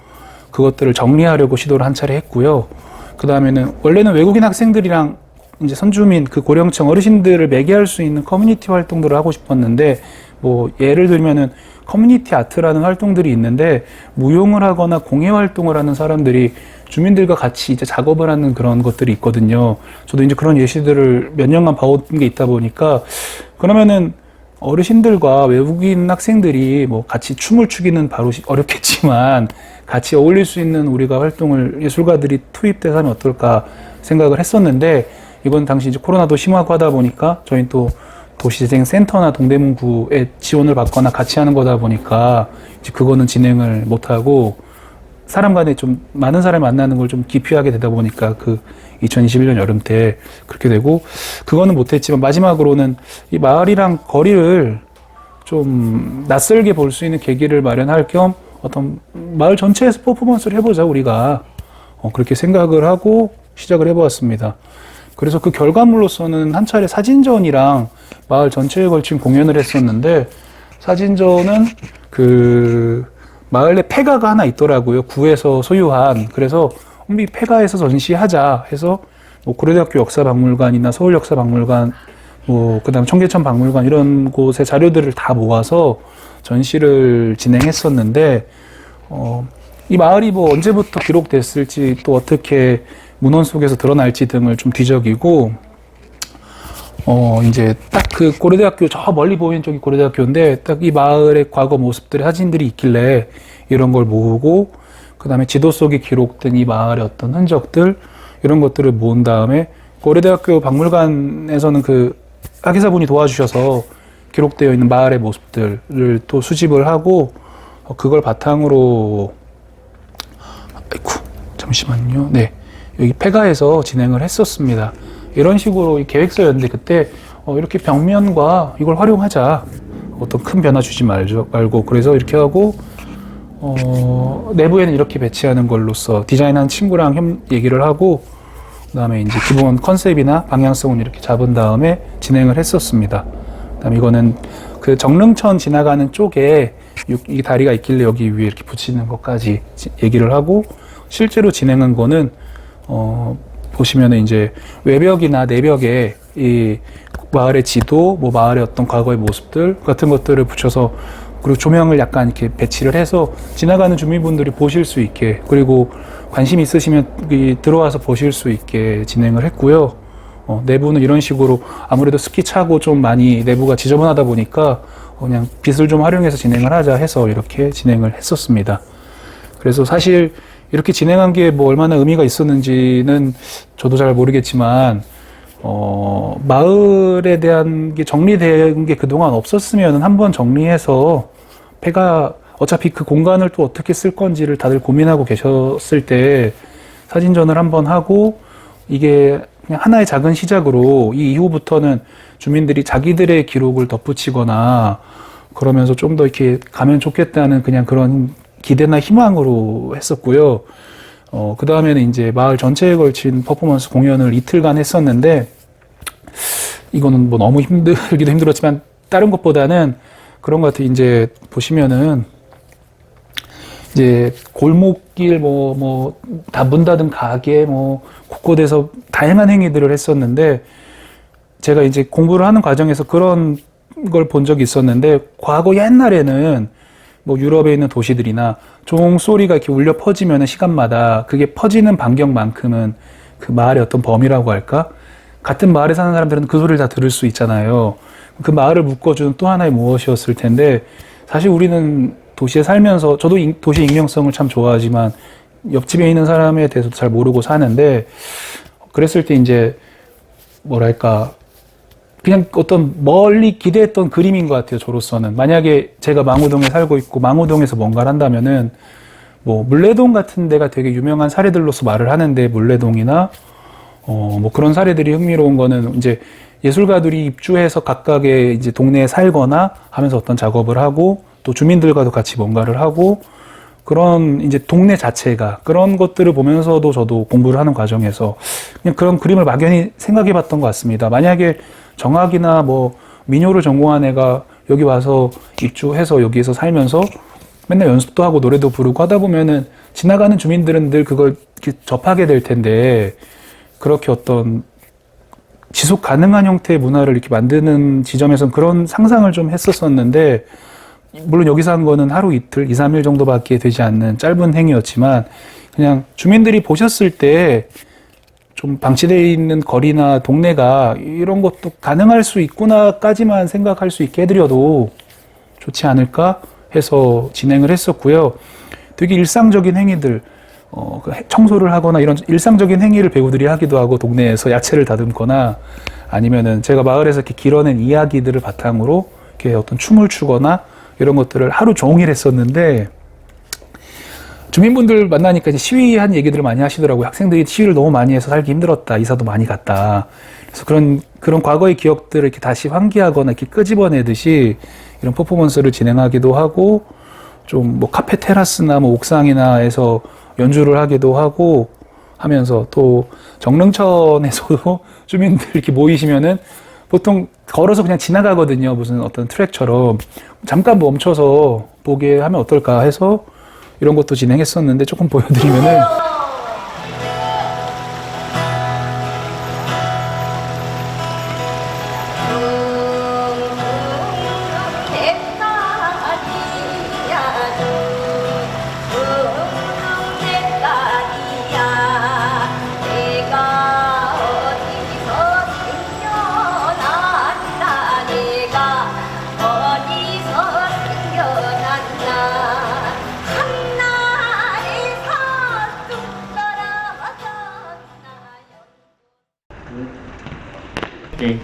그것들을 정리하려고 시도를 한 차례 했고요. 그 다음에는 원래는 외국인 학생들이랑 이제 선주민, 그 고령층 어르신들을 매개할 수 있는 커뮤니티 활동들을 하고 싶었는데, 뭐 예를 들면은 커뮤니티 아트라는 활동들이 있는데, 무용을 하거나 공예 활동을 하는 사람들이 주민들과 같이 이제 작업을 하는 그런 것들이 있거든요. 저도 이제 그런 예시들을 몇 년간 봐온 게 있다 보니까, 그러면은 어르신들과 외국인 학생들이 뭐 같이 춤을 추기는 바로 어렵겠지만 같이 어울릴 수 있는 우리가 활동을 예술가들이 투입돼서 하면 어떨까 생각을 했었는데, 이번 당시 이제 코로나도 심하고 하다 보니까 저희는 또 도시재생센터나 동대문구에 지원을 받거나 같이 하는 거다 보니까 이제 그거는 진행을 못하고 사람 간에 좀 많은 사람이 만나는 걸 좀 기피하게 되다 보니까 그 2021년 여름 때 그렇게 되고 그거는 못했지만 마지막으로는 이 마을이랑 거리를 좀 낯설게 볼 수 있는 계기를 마련할 겸 어떤 마을 전체에서 퍼포먼스를 해보자 우리가 그렇게 생각을 하고 시작을 해보았습니다. 그래서 그 결과물로서는 한 차례 사진전이랑 마을 전체에 걸친 공연을 했었는데 사진전은 그 마을에 폐가가 하나 있더라고요. 구에서 소유한. 그래서 이 폐가에서 전시하자 해서 뭐 고려대학교 역사박물관이나 서울역사박물관 그다음 청계천 박물관 이런 곳의 자료들을 다 모아서 전시를 진행했었는데 이 마을이 뭐 언제부터 기록됐을지 또 어떻게 문헌 속에서 드러날지 등을 좀 뒤적이고 이제 딱 그 고려대학교 저 멀리 보이는 쪽이 고려대학교인데 딱 이 마을의 과거 모습들의 사진들이 있길래 이런 걸 모으고 그다음에 지도 속에 기록된 이 마을의 어떤 흔적들 이런 것들을 모은 다음에 고려대학교 박물관에서는 그 학예사분이 도와주셔서 기록되어 있는 마을의 모습들을 또 수집을 하고 그걸 바탕으로 아이고 잠시만요. 네. 여기 폐가에서 진행을 했었습니다. 이런 식으로 계획서였는데 그때 이렇게 벽면과 이걸 활용하자. 어떤 큰 변화 주지 말고 그래서 이렇게 하고 내부에는 이렇게 배치하는 걸로써 디자인한 친구랑 얘기를 하고 그다음에 이제 기본 컨셉이나 방향성은 이렇게 잡은 다음에 진행을 했었습니다. 그다음에 이거는 그 정릉천 지나가는 쪽에 이 다리가 있길래 여기 위에 이렇게 붙이는 것까지 얘기를 하고 실제로 진행한 거는 보시면은 이제 외벽이나 내벽에 이 마을의 지도, 뭐 마을의 어떤 과거의 모습들 같은 것들을 붙여서 그리고 조명을 약간 이렇게 배치를 해서 지나가는 주민분들이 보실 수 있게 그리고 관심 있으시면 들어와서 보실 수 있게 진행을 했고요. 내부는 이런 식으로 아무래도 습기 차고 좀 많이 내부가 지저분하다 보니까 그냥 빛을 좀 활용해서 진행을 하자 해서 이렇게 진행을 했었습니다. 그래서 사실 이렇게 진행한 게 뭐 얼마나 의미가 있었는지는 저도 잘 모르겠지만 마을에 대한 게 정리된 게 그동안 없었으면 한번 정리해서 폐가 어차피 그 공간을 또 어떻게 쓸 건지를 다들 고민하고 계셨을 때 사진전을 한번 하고 이게 그냥 하나의 작은 시작으로 이 이후부터는 주민들이 자기들의 기록을 덧붙이거나 그러면서 좀 더 이렇게 가면 좋겠다는 그냥 그런 기대나 희망으로 했었고요. 그 다음에는 이제 마을 전체에 걸친 퍼포먼스 공연을 이틀간 했었는데, 이거는 뭐 너무 힘들기도 힘들었지만, 다른 것보다는 그런 것 같아요. 이제 보시면은, 이제 골목길, 다 문 닫은 가게, 곳곳에서 다양한 행위들을 했었는데, 제가 이제 공부를 하는 과정에서 그런 걸 본 적이 있었는데, 과거 옛날에는 뭐 유럽에 있는 도시들이나 종소리가 이렇게 울려 퍼지면 시간마다 그게 퍼지는 반경만큼은 그 마을의 어떤 범위라고 할까? 같은 마을에 사는 사람들은 그 소리를 다 들을 수 있잖아요. 그 마을을 묶어주는 또 하나의 무엇이었을 텐데, 사실 우리는 도시에 살면서, 저도 도시 익명성을 참 좋아하지만 옆집에 있는 사람에 대해서도 잘 모르고 사는데, 그랬을 때 이제 뭐랄까, 그냥 어떤 멀리 기대했던 그림인 것 같아요, 저로서는. 만약에 제가 망우동에 살고 있고 망우동에서 뭔가를 한다면은 뭐 물레동 같은 데가 되게 유명한 사례들로서 말을 하는데, 물레동이나 뭐 그런 사례들이 흥미로운 거는 이제 예술가들이 입주해서 각각의 이제 동네에 살거나 하면서 어떤 작업을 하고 또 주민들과도 같이 뭔가를 하고 그런 이제 동네 자체가 그런 것들을 보면서도 저도 공부를 하는 과정에서 그냥 그런 그림을 막연히 생각해 봤던 것 같습니다. 만약에 정학이나 뭐 민요를 전공한 애가 여기 와서 입주해서 여기에서 살면서 맨날 연습도 하고 노래도 부르고 하다 보면은 지나가는 주민들은 늘 그걸 이렇게 접하게 될 텐데, 그렇게 어떤 지속 가능한 형태의 문화를 이렇게 만드는 지점에서는 그런 상상을 좀 했었었는데, 물론 여기서 한 거는 하루 이틀, 2, 3일 정도밖에 되지 않는 짧은 행위였지만, 그냥 주민들이 보셨을 때 좀 방치되어 있는 거리나 동네가 이런 것도 가능할 수 있구나까지만 생각할 수 있게 해드려도 좋지 않을까 해서 진행을 했었고요. 되게 일상적인 행위들, 청소를 하거나 이런 일상적인 행위를 배우들이 하기도 하고 동네에서 야채를 다듬거나 아니면은 제가 마을에서 이렇게 길어낸 이야기들을 바탕으로 이렇게 어떤 춤을 추거나 이런 것들을 하루 종일 했었는데 주민분들 만나니까 이제 시위한 얘기들을 많이 하시더라고요. 학생들이 시위를 너무 많이 해서 살기 힘들었다. 이사도 많이 갔다. 그래서 그런 과거의 기억들을 이렇게 다시 환기하거나 이렇게 끄집어내듯이 이런 퍼포먼스를 진행하기도 하고 좀 뭐 카페 테라스나 뭐 옥상이나에서 연주를 하기도 하고 하면서 또 정릉천에서도 주민들 이렇게 모이시면은 보통 걸어서 그냥 지나가거든요. 무슨 어떤 트랙처럼 잠깐 멈춰서 보게 하면 어떨까 해서 이런 것도 진행했었는데 조금 보여드리면은 네.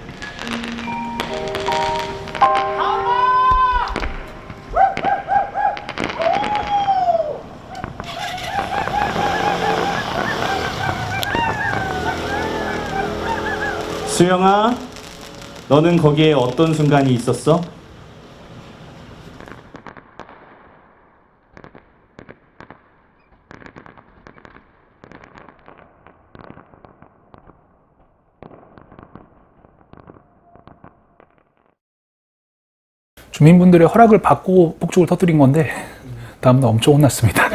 수영아, 너는 거기에 어떤 순간이 있었어? 주민분들의 허락을 받고 폭죽을 터뜨린 건데 다음날 엄청 혼났습니다.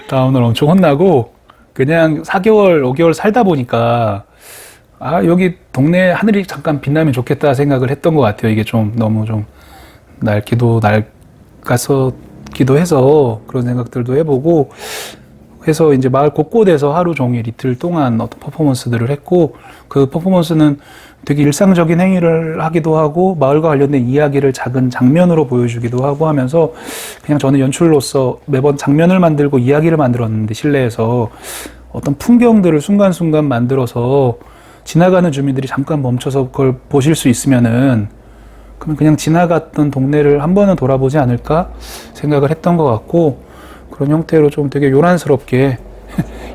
다음날 엄청 혼나고 그냥 4개월, 5개월 살다 보니까 아 여기 동네 하늘이 잠깐 빛나면 좋겠다 생각을 했던 것 같아요. 이게 좀 너무 좀 낡기도 해서 그런 생각들도 해보고 해서 이제 마을 곳곳에서 하루 종일 이틀 동안 어떤 퍼포먼스들을 했고 그 퍼포먼스는 되게 일상적인 행위를 하기도 하고 마을과 관련된 이야기를 작은 장면으로 보여주기도 하고 하면서 그냥 저는 연출로서 매번 장면을 만들고 이야기를 만들었는데 실내에서 어떤 풍경들을 순간순간 만들어서 지나가는 주민들이 잠깐 멈춰서 그걸 보실 수 있으면은 그러면 그냥 지나갔던 동네를 한 번은 돌아보지 않을까 생각을 했던 것 같고 그런 형태로 좀 되게 요란스럽게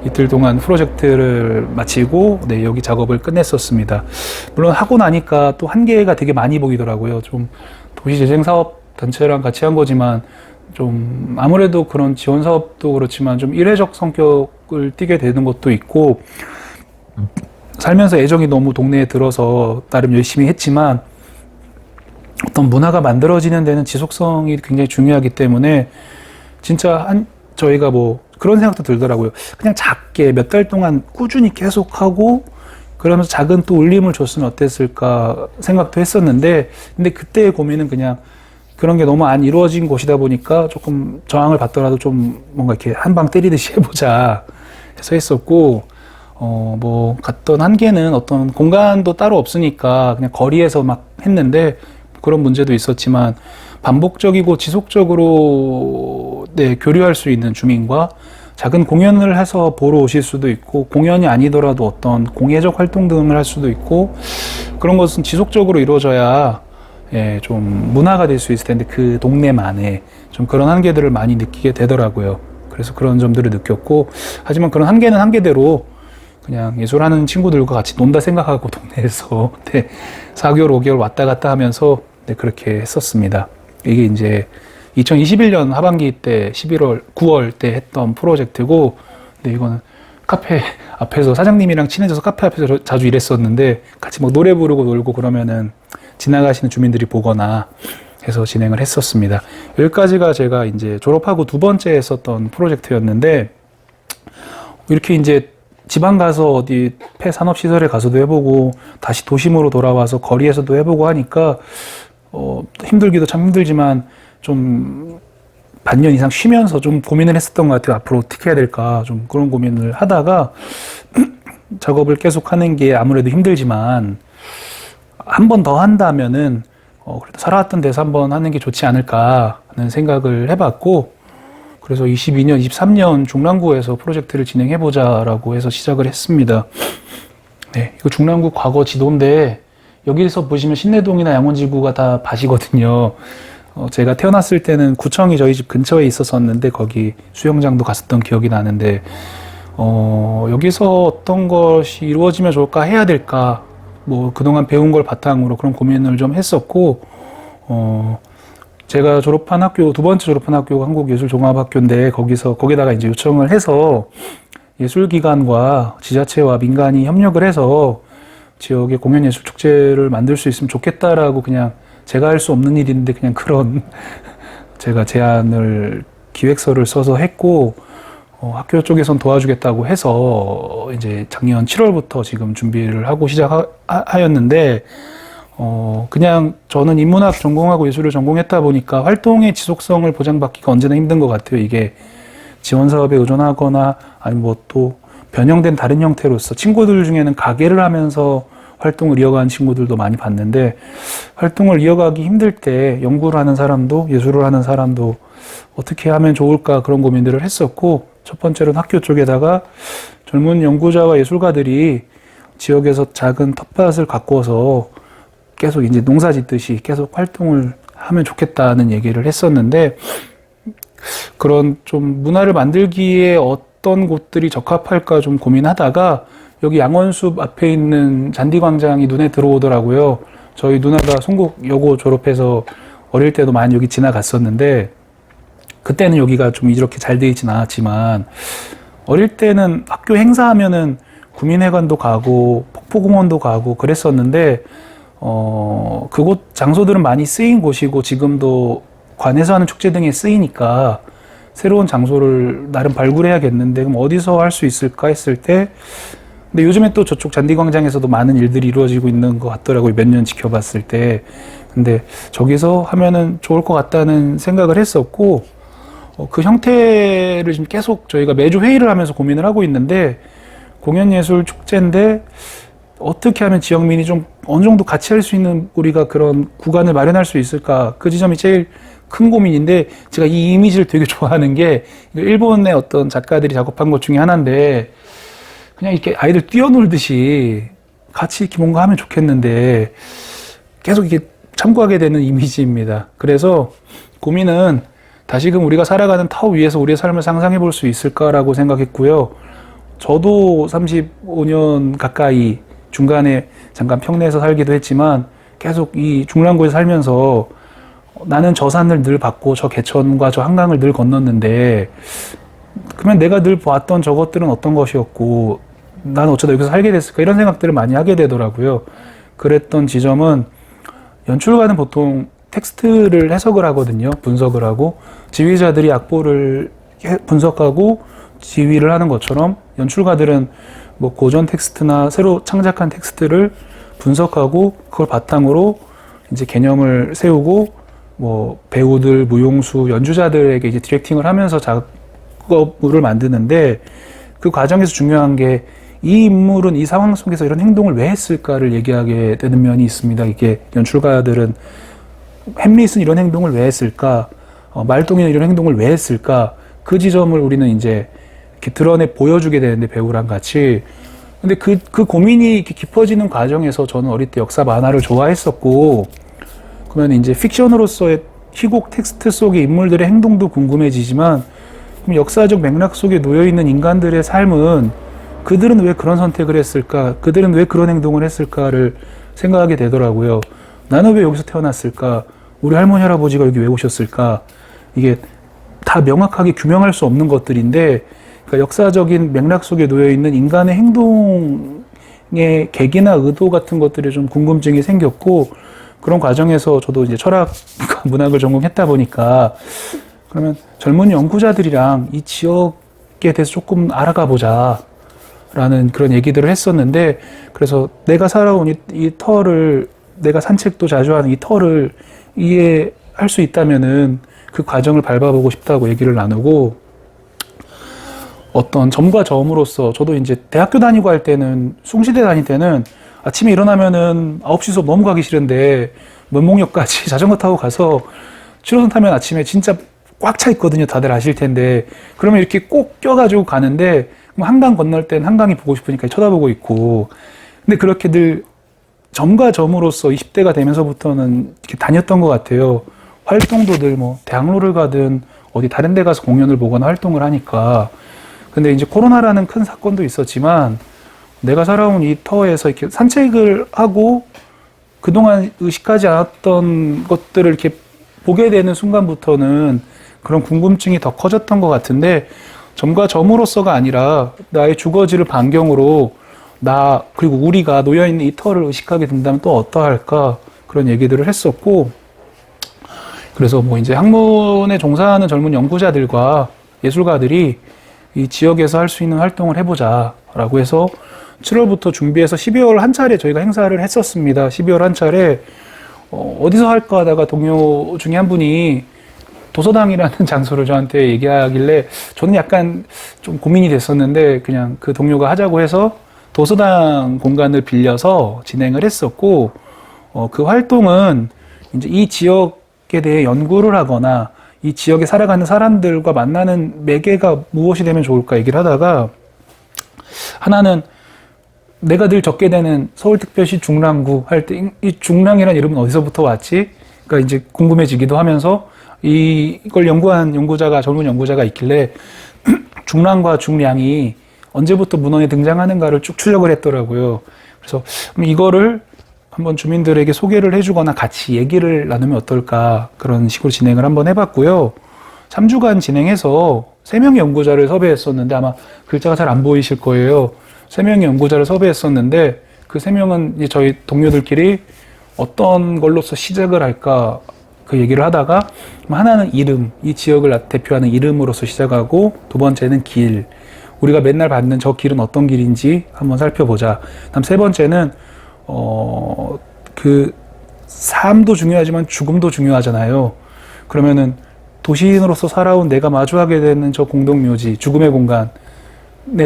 이틀 동안 프로젝트를 마치고 네, 여기 작업을 끝냈었습니다. 물론 하고 나니까 또 한계가 되게 많이 보이더라고요. 좀 도시재생사업 단체랑 같이 한 거지만 좀 아무래도 그런 지원 사업도 그렇지만 좀 일회적 성격을 띠게 되는 것도 있고 살면서 애정이 너무 동네에 들어서 나름 열심히 했지만 어떤 문화가 만들어지는 데는 지속성이 굉장히 중요하기 때문에 진짜 저희가 뭐 그런 생각도 들더라고요. 그냥 작게 몇 달 동안 꾸준히 계속하고 그러면서 작은 또 울림을 줬으면 어땠을까 생각도 했었는데 근데 그때의 고민은 그냥 그런 게 너무 안 이루어진 곳이다 보니까 조금 저항을 받더라도 좀 뭔가 이렇게 한 방 때리듯이 해보자 해서 했었고 뭐 갔던 한계는 어떤 공간도 따로 없으니까 그냥 거리에서 막 했는데 그런 문제도 있었지만 반복적이고 지속적으로 네, 교류할 수 있는 주민과 작은 공연을 해서 보러 오실 수도 있고 공연이 아니더라도 어떤 공예적 활동 등을 할 수도 있고 그런 것은 지속적으로 이루어져야 예, 좀 문화가 될 수 있을 텐데 그 동네만의 좀 그런 한계들을 많이 느끼게 되더라고요. 그래서 그런 점들을 느꼈고 하지만 그런 한계는 한계대로 그냥 예술하는 친구들과 같이 논다 생각하고 동네에서 네, 4개월, 5개월 왔다 갔다 하면서 네, 그렇게 했었습니다. 이게 이제 2021년 하반기 때 11월, 9월 때 했던 프로젝트고, 근데 이거는 카페 앞에서 사장님이랑 친해져서 카페 앞에서 자주 일했었는데 같이 뭐 노래 부르고 놀고 그러면은 지나가시는 주민들이 보거나 해서 진행을 했었습니다. 여기까지가 제가 이제 졸업하고 두 번째 했었던 프로젝트였는데 이렇게 이제 지방 가서 어디 폐산업시설에 가서도 해보고 다시 도심으로 돌아와서 거리에서도 해보고 하니까 힘들기도 참 힘들지만 좀 반년 이상 쉬면서 좀 고민을 했었던 것 같아요. 앞으로 어떻게 해야 될까 좀 그런 고민을 하다가 작업을 계속 하는 게 아무래도 힘들지만 한 번 더 한다면은 그래도 살아왔던 데서 한 번 하는 게 좋지 않을까 하는 생각을 해봤고 그래서 22년, 23년 중랑구에서 프로젝트를 진행해보자라고 해서 시작을 했습니다. 네, 이거 중랑구 과거 지도인데 여기서 보시면 신내동이나 양원지구가 다 밭이거든요. 제가 태어났을 때는 구청이 저희 집 근처에 있었었는데 거기 수영장도 갔었던 기억이 나는데 여기서 어떤 것이 이루어지면 좋을까, 해야 될까, 뭐 그동안 배운 걸 바탕으로 그런 고민을 좀 했었고, 제가 졸업한 학교, 두 번째 졸업한 학교가 한국예술종합학교인데 거기다가 이제 요청을 해서 예술기관과 지자체와 민간이 협력을 해서 지역의 공연예술축제를 만들 수 있으면 좋겠다라고, 그냥 제가 할 수 없는 일인데 그냥 그런 제가 제안을, 기획서를 써서 했고, 학교 쪽에선 도와주겠다고 해서 이제 작년 7월부터 지금 준비를 하고 시작하였는데, 그냥 저는 인문학 전공하고 예술을 전공했다 보니까 활동의 지속성을 보장받기가 언제나 힘든 것 같아요. 이게 지원 사업에 의존하거나 아니면 뭐 또 변형된 다른 형태로서, 친구들 중에는 가게를 하면서 활동을 이어가는 친구들도 많이 봤는데, 활동을 이어가기 힘들 때 연구를 하는 사람도 예술을 하는 사람도 어떻게 하면 좋을까, 그런 고민들을 했었고, 첫 번째로는 학교 쪽에다가 젊은 연구자와 예술가들이 지역에서 작은 텃밭을 가꾸어서 계속 이제 농사 짓듯이 계속 활동을 하면 좋겠다는 얘기를 했었는데, 그런 좀 문화를 만들기에 어떤 곳들이 적합할까 좀 고민하다가 여기 양원숲 앞에 있는 잔디광장이 눈에 들어오더라고요. 저희 누나가 송곡여고 졸업해서 어릴 때도 많이 여기 지나갔었는데, 그때는 여기가 좀 이렇게 잘 돼 있진 않았지만, 어릴 때는 학교 행사하면은 구민회관도 가고 폭포공원도 가고 그랬었는데, 그곳 장소들은 많이 쓰인 곳이고 지금도 관에서 하는 축제 등에 쓰이니까 새로운 장소를 나름 발굴해야겠는데, 그럼 어디서 할 수 있을까 했을 때, 근데 요즘에 또 저쪽 잔디광장에서도 많은 일들이 이루어지고 있는 것 같더라고요. 몇 년 지켜봤을 때. 근데 저기서 하면은 좋을 것 같다는 생각을 했었고, 그 형태를 지금 계속 저희가 매주 회의를 하면서 고민을 하고 있는데, 공연예술 축제인데 어떻게 하면 지역민이 좀 어느 정도 같이 할 수 있는, 우리가 그런 구간을 마련할 수 있을까, 그 지점이 제일 큰 고민인데, 제가 이 이미지를 되게 좋아하는 게, 일본의 어떤 작가들이 작업한 것 중에 하나인데, 그냥 이렇게 아이들 뛰어놀듯이 같이 이렇게 뭔가 하면 좋겠는데 계속 이렇게 참고하게 되는 이미지입니다. 그래서 고민은 다시금 우리가 살아가는 터 위에서 우리의 삶을 상상해 볼 수 있을까라고 생각했고요. 저도 35년 가까이 중간에 잠깐 평내에서 살기도 했지만 계속 이 중랑구에 살면서 나는 저 산을 늘 봤고 저 개천과 저 한강을 늘 건넜는데, 그러면 내가 늘 보았던 저것들은 어떤 것이었고 나는 어쩌다 여기서 살게 됐을까, 이런 생각들을 많이 하게 되더라고요. 그랬던 지점은, 연출가는 보통 텍스트를 해석을 하거든요. 분석을 하고 지휘자들이 악보를 분석하고 지휘를 하는 것처럼 연출가들은 뭐 고전 텍스트나 새로 창작한 텍스트를 분석하고 그걸 바탕으로 이제 개념을 세우고 뭐 배우들, 무용수, 연주자들에게 이제 디렉팅을 하면서 작업물을 만드는데, 그 과정에서 중요한 게 이 인물은 이 상황 속에서 이런 행동을 왜 했을까를 얘기하게 되는 면이 있습니다. 이게 연출가들은 햄릿은 이런 행동을 왜 했을까, 말동이는 이런 행동을 왜 했을까, 그 지점을 우리는 이제 이렇게 드러내 보여주게 되는데, 배우랑 같이. 근데 그 고민이 이렇게 깊어지는 과정에서 저는 어릴 때 역사 만화를 좋아했었고, 그러면 이제 픽션으로서의 희곡 텍스트 속의 인물들의 행동도 궁금해지지만, 그럼 역사적 맥락 속에 놓여있는 인간들의 삶은 그들은 왜 그런 선택을 했을까, 그들은 왜 그런 행동을 했을까를 생각하게 되더라고요. 나는 왜 여기서 태어났을까, 우리 할머니 할아버지가 여기 왜 오셨을까, 이게 다 명확하게 규명할 수 없는 것들인데, 그러니까 역사적인 맥락 속에 놓여있는 인간의 행동의 계기나 의도 같은 것들에 좀 궁금증이 생겼고, 그런 과정에서 저도 이제 철학과 문학을 전공했다 보니까, 그러면 젊은 연구자들이랑 이 지역에 대해서 조금 알아가 보자 라는 그런 얘기들을 했었는데, 그래서 내가 살아온 이 터를, 내가 산책도 자주 하는 이 터를 이해할 수 있다면은 그 과정을 밟아보고 싶다고 얘기를 나누고, 어떤 점과 점으로서 저도 이제 대학교 다니고 할 때는, 숭시대 다닐 때는 아침에 일어나면은 9시 수업 너무 가기 싫은데 면목역까지 자전거 타고 가서 7호선 타면 아침에 진짜 꽉 차 있거든요. 다들 아실 텐데. 그러면 이렇게 꼭 껴가지고 가는데, 한강 건널 땐 한강이 보고 싶으니까 쳐다보고 있고. 근데 그렇게 늘 점과 점으로서 20대가 되면서부터는 이렇게 다녔던 것 같아요. 활동도 늘 뭐, 대학로를 가든, 어디 다른 데 가서 공연을 보거나 활동을 하니까. 근데 이제 코로나라는 큰 사건도 있었지만, 내가 살아온 이 터에서 이렇게 산책을 하고, 그동안 의식하지 않았던 것들을 이렇게 보게 되는 순간부터는 그런 궁금증이 더 커졌던 것 같은데, 점과 점으로서가 아니라 나의 주거지를 반경으로 나 그리고 우리가 놓여있는 이 터를 의식하게 된다면 또 어떠할까, 그런 얘기들을 했었고, 그래서 뭐 이제 학문에 종사하는 젊은 연구자들과 예술가들이 이 지역에서 할 수 있는 활동을 해보자라고 해서 7월부터 준비해서 12월 한 차례 저희가 행사를 했었습니다. 12월 한 차례 어디서 할까 하다가 동료 중에 한 분이 도서당이라는 장소를 저한테 얘기하길래 저는 약간 좀 고민이 됐었는데 그냥 그 동료가 하자고 해서 도서당 공간을 빌려서 진행을 했었고, 그 활동은 이제 이 지역에 대해 연구를 하거나 이 지역에 살아가는 사람들과 만나는 매개가 무엇이 되면 좋을까 얘기를 하다가, 하나는 내가 늘 적게 되는 서울특별시 중랑구 할 때 이 중랑이라는 이름은 어디서부터 왔지? 그러니까 이제 궁금해지기도 하면서 이걸 연구한 연구자가, 젊은 연구자가 있길래 중랑과 중량이 언제부터 문헌에 등장하는가를 쭉 추적을 했더라고요. 그래서 이거를 한번 주민들에게 소개를 해주거나 같이 얘기를 나누면 어떨까, 그런 식으로 진행을 한번 해봤고요. 3주간 진행해서 3명의 연구자를 섭외했었는데 아마 글자가 잘 안 보이실 거예요. 3명의 연구자를 섭외했었는데 그 3명은 이제 저희 동료들끼리 어떤 걸로서 시작을 할까 그 얘기를 하다가, 하나는 이름, 이 지역을 대표하는 이름으로서 시작하고, 두 번째는 길, 우리가 맨날 받는 저 길은 어떤 길인지 한번 살펴보자. 다음 세 번째는 그 삶도 중요하지만 죽음도 중요하잖아요. 그러면은 도시인으로서 살아온 내가 마주하게 되는 저 공동묘지, 죽음의 공간에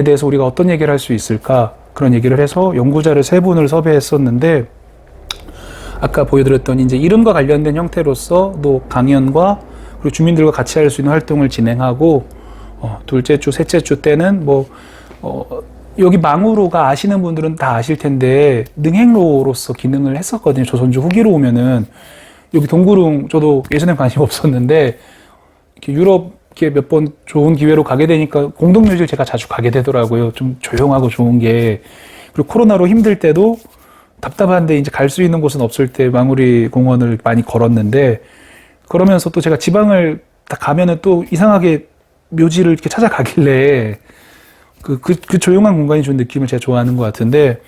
대해서 우리가 어떤 얘기를 할 수 있을까, 그런 얘기를 해서 연구자를 3분을 섭외했었는데, 아까 보여드렸던 이제 이름과 관련된 형태로서 또 강연과 그리고 주민들과 같이 할 수 있는 활동을 진행하고, 둘째 주, 셋째 주 때는 여기 망우로가 아시는 분들은 다 아실 텐데 능행로로서 기능을 했었거든요. 조선조 후기로 오면은 여기 동구릉, 저도 예전엔 관심 없었는데 이렇게 유럽 몇 번 좋은 기회로 가게 되니까 공동묘지를 제가 자주 가게 되더라고요. 좀 조용하고 좋은 게. 그리고 코로나로 힘들 때도 답답한데 이제 갈 수 있는 곳은 없을 때 망우리 공원을 많이 걸었는데, 그러면서 또 제가 지방을 딱 가면은 또 이상하게 묘지를 이렇게 찾아가길래 그 조용한 공간이 준 느낌을 제가 좋아하는 것 같은데,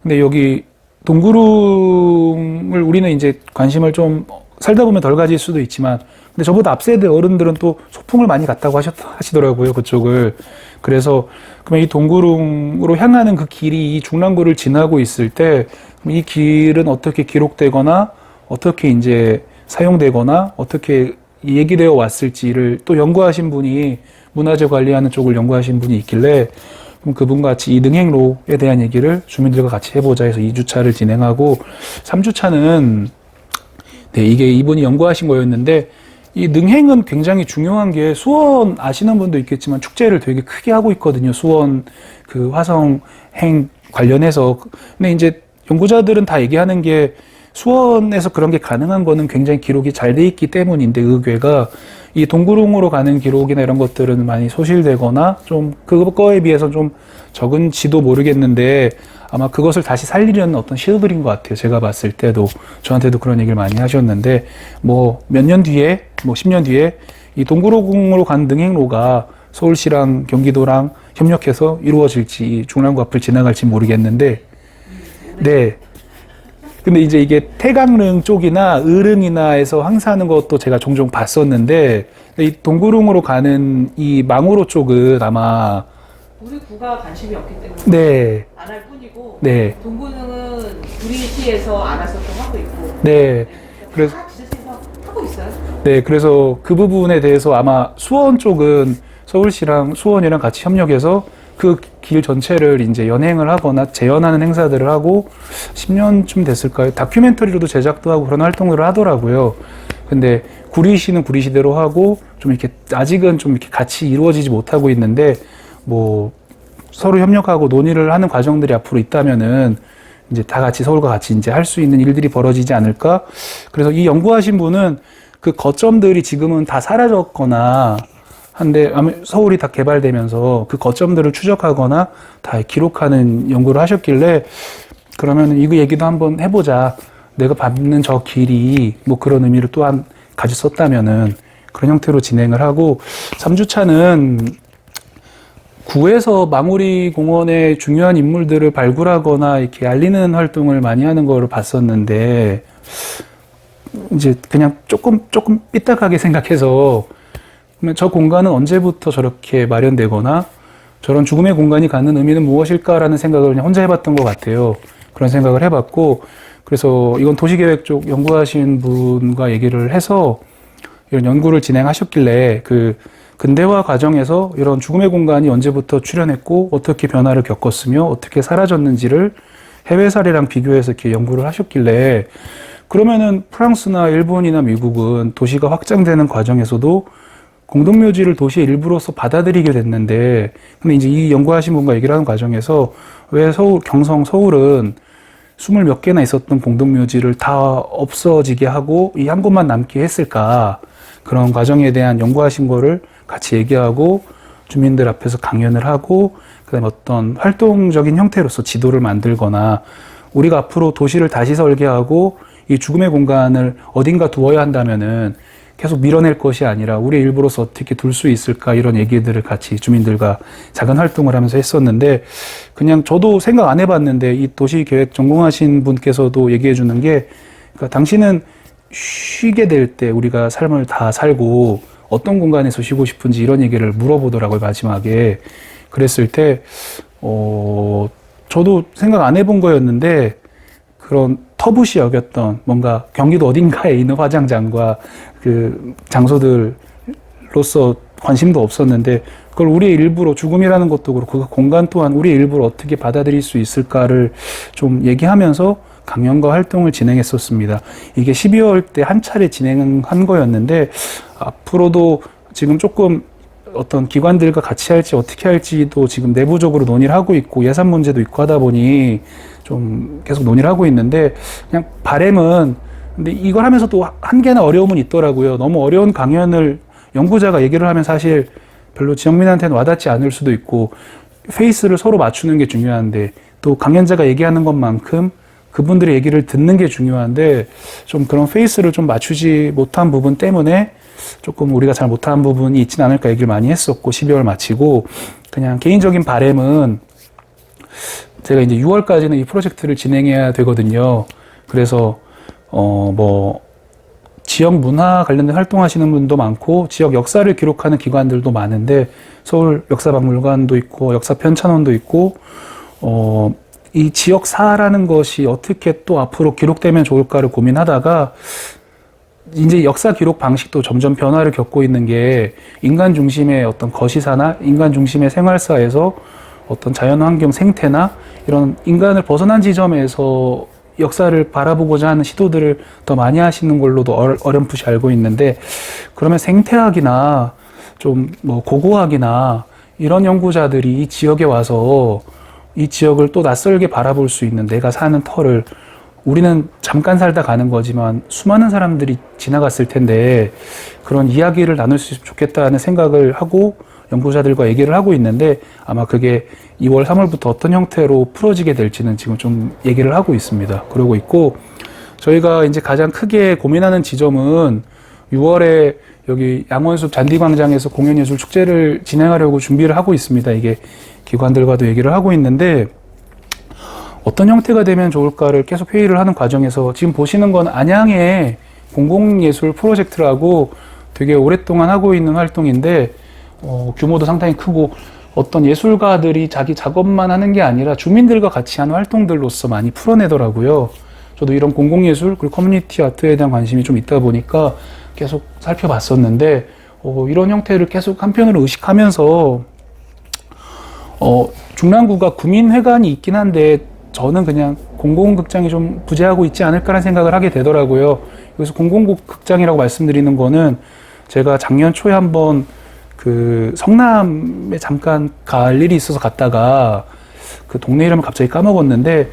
근데 여기 동구릉을 우리는 이제 관심을 좀 살다 보면 덜 가질 수도 있지만, 근데 저보다 앞세대 어른들은 또 소풍을 많이 갔다고 하시더라고요, 그쪽을. 그래서 그러면 이 동구릉으로 향하는 그 길이 이 중랑구를 지나고 있을 때 이 길은 어떻게 기록되거나 어떻게 이제 사용되거나 어떻게 얘기되어 왔을지를 또 연구하신 분이, 문화재 관리하는 쪽을 연구하신 분이 있길래 그럼 그분과 같이 이 능행로에 대한 얘기를 주민들과 같이 해보자 해서 2주차를 진행하고, 3주차는 네, 이게 이분이 연구하신 거였는데, 이 능행은 굉장히 중요한 게, 수원 아시는 분도 있겠지만 축제를 되게 크게 하고 있거든요. 수원 그 화성행 관련해서. 근데 이제 연구자들은 다 얘기하는 게, 수원에서 그런 게 가능한 거는 굉장히 기록이 잘 돼 있기 때문인데, 의궤가 이 동구릉으로 가는 기록이나 이런 것들은 많이 소실되거나 좀 그거에 비해서 좀 적은지도 모르겠는데, 아마 그것을 다시 살리려는 어떤 시도들인 것 같아요. 제가 봤을 때도. 저한테도 그런 얘기를 많이 하셨는데, 뭐 몇 년 뒤에, 뭐 10년 뒤에 이 동구릉으로 가는 능행로가 서울시랑 경기도랑 협력해서 이루어질지, 중랑구 앞을 지나갈지 모르겠는데, 네. 근데 이제 이게 태강릉 쪽이나 을릉이나에서 항사하는 것도 제가 종종 봤었는데, 이 동구릉으로 가는 이 망우로 쪽은 아마 우리 구가 관심이 없기 때문에 네, 안 할 뿐이고, 네, 동구는 우리 시에서 알아서 좀 하고 있고, 네. 그래서 다 지자체에서 하고 있어요. 네, 그래서 그 부분에 대해서 아마 수원 쪽은 서울시랑 수원이랑 같이 협력해서 그 길 전체를 이제 연행을 하거나 재현하는 행사들을 하고, 10년쯤 됐을까요? 다큐멘터리로도 제작도 하고 그런 활동들을 하더라고요. 근데 구리시는 구리시대로 하고 좀 이렇게 아직은 좀 이렇게 같이 이루어지지 못하고 있는데 뭐 서로 협력하고 논의를 하는 과정들이 앞으로 있다면은 이제 다 같이 서울과 같이 이제 할 수 있는 일들이 벌어지지 않을까. 그래서 이 연구하신 분은 그 거점들이 지금은 다 사라졌거나 한데 서울이 다 개발되면서 그 거점들을 추적하거나 다 기록하는 연구를 하셨길래 그러면 이 얘기도 한번 해보자. 내가 밟는 저 길이 뭐 그런 의미를 또한 가졌었다면은 그런 형태로 진행을 하고 3주차는 구에서 망우리 공원의 중요한 인물들을 발굴하거나 이렇게 알리는 활동을 많이 하는 거를 봤었는데 이제 그냥 조금 삐딱하게 생각해서 그러면 저 공간은 언제부터 저렇게 마련되거나 저런 죽음의 공간이 갖는 의미는 무엇일까라는 생각을 그냥 혼자 해봤던 것 같아요. 그런 생각을 해봤고 그래서 이건 도시계획 쪽 연구하신 분과 얘기를 해서 이런 연구를 진행하셨길래 그 근대화 과정에서 이런 죽음의 공간이 언제부터 출현했고 어떻게 변화를 겪었으며 어떻게 사라졌는지를 해외 사례랑 비교해서 이렇게 연구를 하셨길래 그러면은 프랑스나 일본이나 미국은 도시가 확장되는 과정에서도 공동묘지를 도시의 일부로서 받아들이게 됐는데 근데 이제 이 연구하신 분과 얘기를 하는 과정에서 왜 경성 서울은 20몇 개나 있었던 공동묘지를 다 없어지게 하고 이 한 곳만 남게 했을까 그런 과정에 대한 연구하신 거를 같이 얘기하고 주민들 앞에서 강연을 하고 그다음에 어떤 활동적인 형태로서 지도를 만들거나 우리가 앞으로 도시를 다시 설계하고 이 죽음의 공간을 어딘가 두어야 한다면은 계속 밀어낼 것이 아니라 우리의 일부로서 어떻게 둘 수 있을까 이런 얘기들을 같이 주민들과 작은 활동을 하면서 했었는데 그냥 저도 생각 안 해봤는데 이 도시계획 전공하신 분께서도 얘기해 주는 게 그러니까 당신은 쉬게 될 때 우리가 삶을 다 살고 어떤 공간에서 쉬고 싶은지 이런 얘기를 물어보더라고요, 마지막에. 그랬을 때, 저도 생각 안 해본 거였는데, 그런 터부시 여겼던 뭔가 경기도 어딘가에 있는 화장장과 그 장소들로서 관심도 없었는데, 그걸 우리의 일부로 죽음이라는 것도 그렇고, 그 공간 또한 우리의 일부로 어떻게 받아들일 수 있을까를 좀 얘기하면서 강연과 활동을 진행했었습니다. 이게 12월 때 한 차례 진행한 거였는데 앞으로도 지금 조금 어떤 기관들과 같이 할지 어떻게 할지도 지금 내부적으로 논의를 하고 있고 예산 문제도 있고 하다 보니 좀 계속 논의를 하고 있는데 그냥 바람은 근데 이걸 하면서 또 한계나 어려움은 있더라고요. 너무 어려운 강연을 연구자가 얘기를 하면 사실 별로 지역민한테는 와닿지 않을 수도 있고 페이스를 서로 맞추는 게 중요한데 또 강연자가 얘기하는 것만큼 그분들의 얘기를 듣는 게 중요한데 좀 그런 페이스를 좀 맞추지 못한 부분 때문에 조금 우리가 잘 못한 부분이 있진 않을까 얘기를 많이 했었고 12월 마치고 그냥 개인적인 바람은 제가 이제 6월까지는 이 프로젝트를 진행해야 되거든요. 그래서 뭐 지역 문화 관련된 활동하시는 분도 많고 지역 역사를 기록하는 기관들도 많은데 서울 역사박물관도 있고 역사편찬원도 있고 이 지역사라는 것이 어떻게 또 앞으로 기록되면 좋을까를 고민하다가 이제 역사 기록 방식도 점점 변화를 겪고 있는 게 인간 중심의 어떤 거시사나 인간 중심의 생활사에서 어떤 자연환경 생태나 이런 인간을 벗어난 지점에서 역사를 바라보고자 하는 시도들을 더 많이 하시는 걸로도 어렴풋이 알고 있는데 그러면 생태학이나 좀 뭐 고고학이나 이런 연구자들이 이 지역에 와서 이 지역을 또 낯설게 바라볼 수 있는 내가 사는 터를 우리는 잠깐 살다 가는 거지만 수많은 사람들이 지나갔을 텐데 그런 이야기를 나눌 수 있으면 좋겠다는 생각을 하고 연구자들과 얘기를 하고 있는데 아마 그게 2월, 3월부터 어떤 형태로 풀어지게 될지는 지금 좀 얘기를 하고 있습니다. 그러고 있고 저희가 이제 가장 크게 고민하는 지점은 6월에 여기 양원숲 잔디광장에서 공연예술 축제를 진행하려고 준비를 하고 있습니다. 이게 기관들과도 얘기를 하고 있는데 어떤 형태가 되면 좋을까를 계속 회의를 하는 과정에서 지금 보시는 건 안양의 공공예술 프로젝트라고 되게 오랫동안 하고 있는 활동인데 규모도 상당히 크고 어떤 예술가들이 자기 작업만 하는 게 아니라 주민들과 같이 하는 활동들로서 많이 풀어내더라고요. 저도 이런 공공예술 그리고 커뮤니티 아트에 대한 관심이 좀 있다 보니까 계속 살펴봤었는데 이런 형태를 계속 한편으로 의식하면서 중랑구가 구민회관이 있긴 한데 저는 그냥 공공극장이 좀 부재하고 있지 않을까라는 생각을 하게 되더라고요. 여기서 공공극장이라고 말씀드리는 거는 제가 작년 초에 한번 그 성남에 잠깐 갈 일이 있어서 갔다가 그 동네 이름을 갑자기 까먹었는데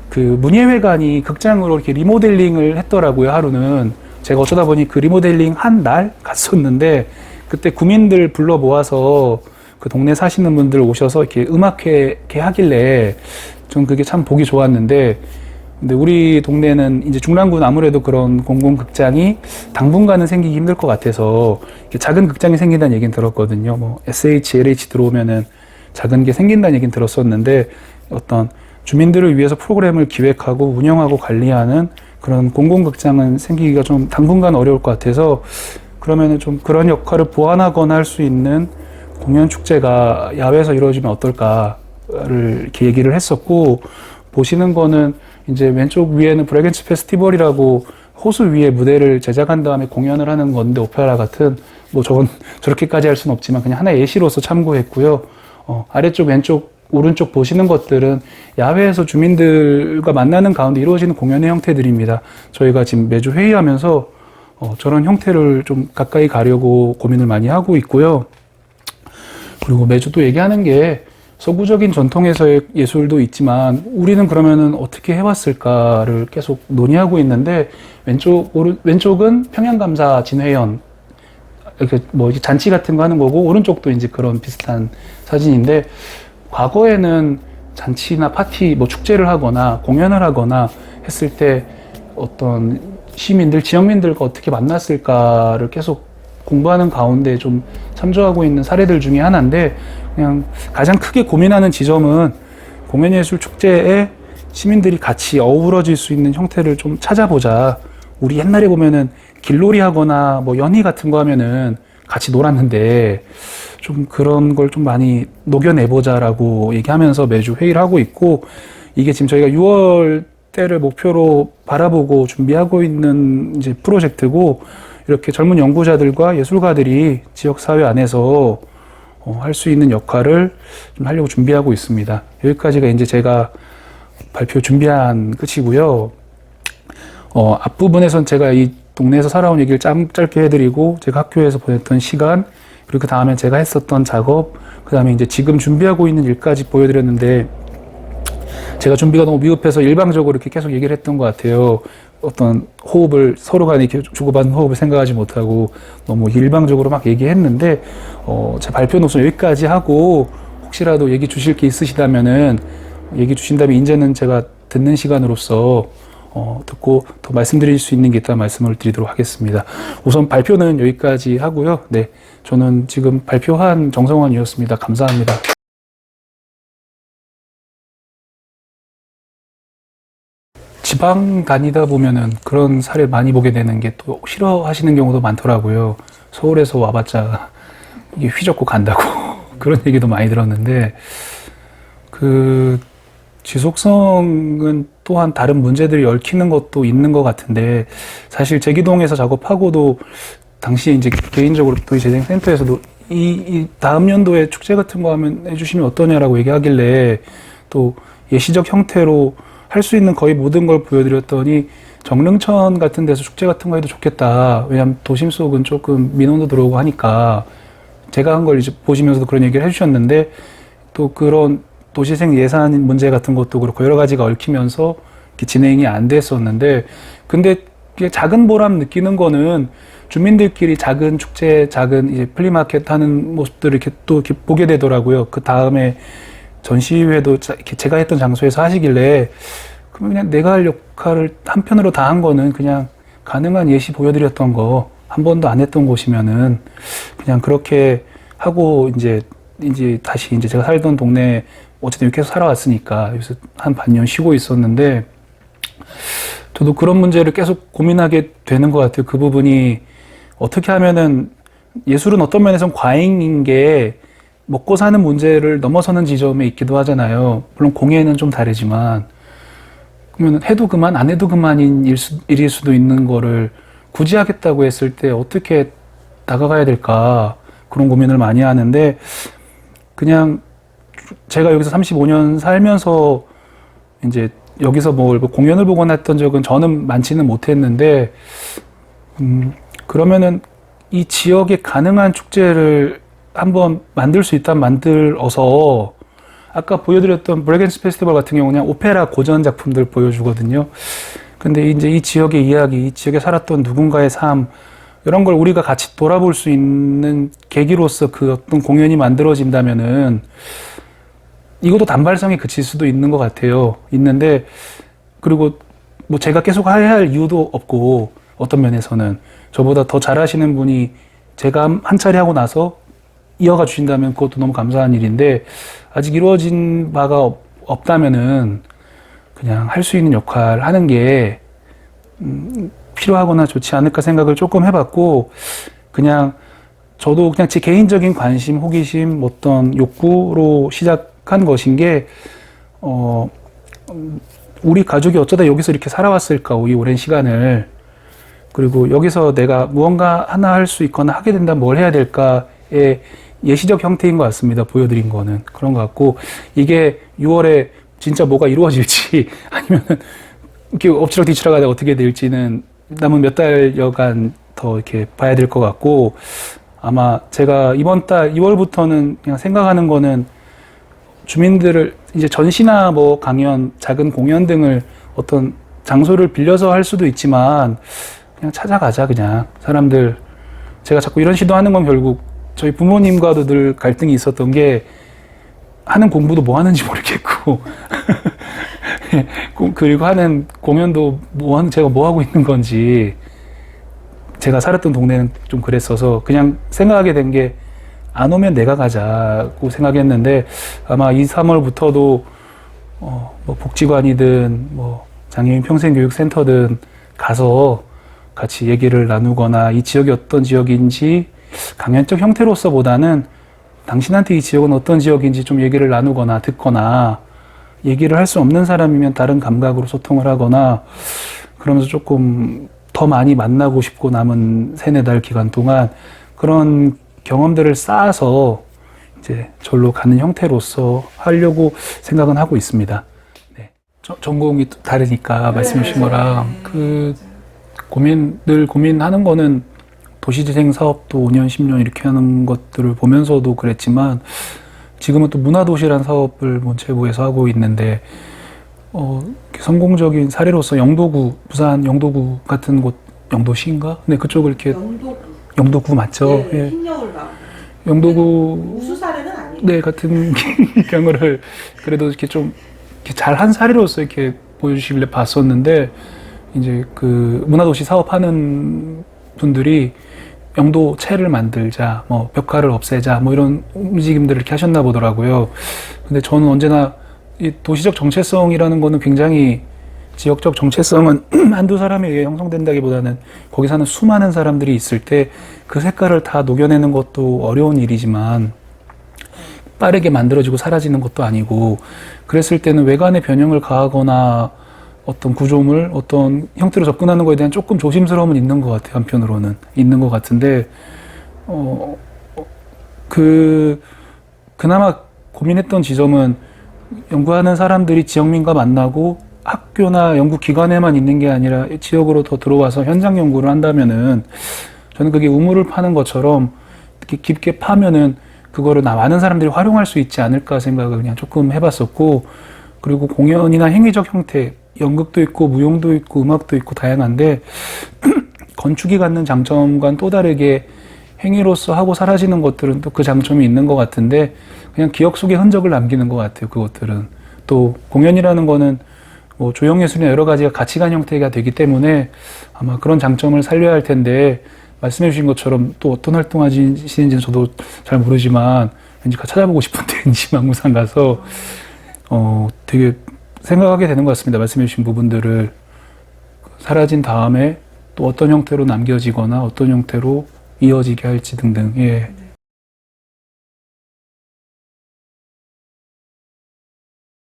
그 문예회관이 극장으로 이렇게 리모델링을 했더라고요. 하루는 제가 어쩌다 보니 그 리모델링 한 날 갔었는데 그때 구민들 불러 모아서 그 동네 사시는 분들 오셔서 이렇게 음악회 이렇게 하길래 좀 그게 참 보기 좋았는데 근데 우리 동네는 이제 중랑구는 아무래도 그런 공공극장이 당분간은 생기기 힘들 것 같아서 이렇게 작은 극장이 생긴다는 얘기는 들었거든요. 뭐 SH, LH 들어오면은 작은 게 생긴다는 얘기는 들었었는데 어떤 주민들을 위해서 프로그램을 기획하고 운영하고 관리하는 그런 공공극장은 생기기가 좀 당분간 어려울 것 같아서 그러면은 좀 그런 역할을 보완하거나 할 수 있는 공연 축제가 야외에서 이루어지면 어떨까를 이렇게 얘기를 했었고 보시는 거는 이제 왼쪽 위에는 브레겐츠 페스티벌이라고 호수 위에 무대를 제작한 다음에 공연을 하는 건데 오페라 같은 뭐 저건 저렇게까지 할 수는 없지만 그냥 하나의 예시로서 참고했고요. 아래쪽 왼쪽 오른쪽 보시는 것들은 야외에서 주민들과 만나는 가운데 이루어지는 공연의 형태들입니다. 저희가 지금 매주 회의하면서 저런 형태를 좀 가까이 가려고 고민을 많이 하고 있고요. 그리고 매주 또 얘기하는 게 서구적인 전통에서의 예술도 있지만 우리는 그러면은 어떻게 해왔을까를 계속 논의하고 있는데 왼쪽은 평양감사 진회연 이렇게 뭐 잔치 같은 거 하는 거고 오른쪽도 이제 그런 비슷한 사진인데 과거에는 잔치나 파티 뭐 축제를 하거나 공연을 하거나 했을 때 어떤 시민들 지역민들과 어떻게 만났을까를 계속 공부하는 가운데 좀 참조하고 있는 사례들 중에 하나인데 그냥 가장 크게 고민하는 지점은 공연예술 축제에 시민들이 같이 어우러질 수 있는 형태를 좀 찾아보자. 우리 옛날에 보면은 길놀이 하거나 뭐 연희 같은 거 하면은 같이 놀았는데 좀 그런 걸 좀 많이 녹여내보자라고 얘기하면서 매주 회의를 하고 있고 이게 지금 저희가 6월 때를 목표로 바라보고 준비하고 있는 이제 프로젝트고 이렇게 젊은 연구자들과 예술가들이 지역사회 안에서 할 수 있는 역할을 좀 하려고 준비하고 있습니다. 여기까지가 이제 제가 발표 준비한 끝이고요. 앞부분에선 제가 이 동네에서 살아온 얘기를 짧게 해드리고 제가 학교에서 보냈던 시간 그리고 그 다음에 제가 했었던 작업 그 다음에 이제 지금 준비하고 있는 일까지 보여드렸는데 제가 준비가 너무 미흡해서 일방적으로 이렇게 계속 얘기를 했던 것 같아요. 어떤 호흡을 서로 간에 이렇게 주고받는 호흡을 생각하지 못하고 너무 일방적으로 막 얘기했는데 제 발표 노선 여기까지 하고 혹시라도 얘기 주실 게 있으시다면은 얘기 주신다면 이제는 제가 듣는 시간으로서 듣고 더 말씀드릴 수 있는 게 있다면 말씀을 드리도록 하겠습니다. 우선 발표는 여기까지 하고요. 네, 저는 지금 발표한 정성원이었습니다. 감사합니다. 지방 다니다 보면은 그런 사례 많이 보게 되는 게 또 싫어하시는 경우도 많더라고요. 서울에서 와봤자 이게 휘젓고 간다고 그런 얘기도 많이 들었는데 그 지속성은 또한 다른 문제들이 얽히는 것도 있는 것 같은데 사실 제기동에서 작업하고도 당시에 이제 개인적으로 도시재생센터에서도 이 다음 연도에 축제 같은 거 하면 해주시면 어떠냐라고 얘기하길래 또 예시적 형태로 할 수 있는 거의 모든 걸 보여드렸더니 정릉천 같은 데서 축제 같은 거 해도 좋겠다. 왜냐하면 도심 속은 조금 민원도 들어오고 하니까 제가 한 걸 이제 보시면서도 그런 얘기를 해주셨는데 또 그런 도시생 예산 문제 같은 것도 그렇고 여러 가지가 얽히면서 이렇게 진행이 안 됐었는데 근데 작은 보람 느끼는 거는 주민들끼리 작은 축제, 작은 이제 플리마켓 하는 모습들을 이렇게 또 이렇게 보게 되더라고요. 그 다음에 전시회도 이렇게 제가 했던 장소에서 하시길래 그러면 그냥 내가 할 역할을 한편으로 다 한 거는 그냥 가능한 예시 보여드렸던 거 한 번도 안 했던 곳이면은 그냥 그렇게 하고 이제 다시 이제 제가 살던 동네 어쨌든 이렇게 해서 살아왔으니까 여기서 한 반년 쉬고 있었는데 저도 그런 문제를 계속 고민하게 되는 것 같아요. 그 부분이 어떻게 하면은 예술은 어떤 면에서는 과잉인 게 먹고 사는 문제를 넘어서는 지점에 있기도 하잖아요. 물론 공예는 좀 다르지만 그러면 해도 그만 안 해도 그만인 일일 수도 있는 거를 굳이 하겠다고 했을 때 어떻게 다가가야 될까 그런 고민을 많이 하는데 그냥 제가 여기서 35년 살면서 이제 여기서 뭐 공연을 보거나 했던 적은 저는 많지는 못했는데, 그러면은 이 지역에 가능한 축제를 한번 만들 수 있다면 만들어서, 아까 보여드렸던 브레겐스 페스티벌 같은 경우는 오페라 고전 작품들 보여주거든요. 근데 이제 이 지역의 이야기, 이 지역에 살았던 누군가의 삶, 이런 걸 우리가 같이 돌아볼 수 있는 계기로서 그 어떤 공연이 만들어진다면은 이것도 단발성에 그칠 수도 있는 것 같아요. 있는데, 그리고 뭐 제가 계속 해야 할 이유도 없고, 어떤 면에서는 저보다 더 잘하시는 분이 제가 한 차례 하고 나서 이어가 주신다면 그것도 너무 감사한 일인데, 아직 이루어진 바가 없다면은 그냥 할 수 있는 역할 하는 게 필요하거나 좋지 않을까 생각을 조금 해봤고, 그냥 저도 그냥 제 개인적인 관심, 호기심, 어떤 욕구로 시작한 것인 게, 우리 가족이 어쩌다 여기서 이렇게 살아왔을까, 이 오랜 시간을. 그리고 여기서 내가 무언가 하나 할 수 있거나 하게 된다면 뭘 해야 될까의 예시적 형태인 것 같습니다. 보여드린 거는. 그런 것 같고, 이게 6월에 진짜 뭐가 이루어질지, 아니면은, 이렇게 엎치락뒤치락 하다 어떻게 될지는 남은 몇 달여간 더 이렇게 봐야 될 것 같고, 아마 제가 이번 달 2월부터는 그냥 생각하는 거는 주민들을 이제 전시나 뭐 강연, 작은 공연 등을 어떤 장소를 빌려서 할 수도 있지만, 그냥 찾아가자, 그냥. 사람들. 제가 자꾸 이런 시도하는 건 결국 저희 부모님과도 늘 갈등이 있었던 게, 하는 공부도 뭐 하는지 모르겠고, 그리고 하는 공연도 제가 뭐 하고 있는 건지, 제가 살았던 동네는 좀 그랬어서 그냥 생각하게 된 게, 안 오면 내가 가자고 생각했는데, 아마 2, 3월부터도 뭐 복지관이든 뭐 장애인 평생교육센터든 가서 같이 얘기를 나누거나, 이 지역이 어떤 지역인지 강연적 형태로서보다는 당신한테 이 지역은 어떤 지역인지 좀 얘기를 나누거나 듣거나, 얘기를 할 수 없는 사람이면 다른 감각으로 소통을 하거나, 그러면서 조금 더 많이 만나고 싶고, 남은 3-4달 기간 동안 그런 경험들을 쌓아서 이제 절로 가는 형태로서 하려고 생각은 하고 있습니다. 네. 전공이 또 다르니까 말씀해 주신 거랑 늘 고민하는 거는 도시재생 사업도 5년, 10년 이렇게 하는 것들을 보면서도 그랬지만, 지금은 또 문화도시란 사업을 문체부에서 하고 있는데, 성공적인 사례로서 영도구, 부산 영도구 같은 곳, 영도시인가? 네, 그쪽을 이렇게. 영도구 맞죠? 예, 예. 흰여울강. 영도구. 우수 사례는 아니에요. 네, 같은 경우를 그래도 이렇게 좀 이렇게 잘한 사례로서 이렇게 보여주시길래 봤었는데, 이제 그 문화도시 사업하는 분들이 영도체를 만들자, 뭐 벽화를 없애자, 뭐 이런 움직임들을 이렇게 하셨나 보더라고요. 근데 저는 언제나 이 도시적 정체성이라는 거는 굉장히, 지역적 정체성은 한두 사람에 의해 형성된다기보다는 거기 사는 수많은 사람들이 있을 때 그 색깔을 다 녹여내는 것도 어려운 일이지만, 빠르게 만들어지고 사라지는 것도 아니고, 그랬을 때는 외관에 변형을 가하거나 어떤 구조물, 어떤 형태로 접근하는 거에 대한 조금 조심스러움은 있는 것 같아요. 한편으로는 있는 것 같은데, 그나마 고민했던 지점은, 연구하는 사람들이 지역민과 만나고 학교나 연구기관에만 있는 게 아니라 지역으로 더 들어와서 현장 연구를 한다면은, 저는 그게 우물을 파는 것처럼 이렇게 깊게 파면은 그거를 많은 사람들이 활용할 수 있지 않을까 생각을 그냥 조금 해봤었고, 그리고 공연이나 행위적 형태, 연극도 있고 무용도 있고 음악도 있고 다양한데, 건축이 갖는 장점과는 또 다르게 행위로서 하고 사라지는 것들은 또 그 장점이 있는 것 같은데, 그냥 기억 속에 흔적을 남기는 것 같아요. 그것들은. 또 공연이라는 거는 뭐 조형예술이나 여러 가지가 가치관 형태가 되기 때문에 아마 그런 장점을 살려야 할 텐데, 말씀해 주신 것처럼 또 어떤 활동 하시는지는 저도 잘 모르지만 왠지 찾아보고 싶은데 인지망무상 가서 되게 생각하게 되는 것 같습니다. 말씀해 주신 부분들을 사라진 다음에 또 어떤 형태로 남겨지거나 어떤 형태로 이어지게 할지 등등. 예.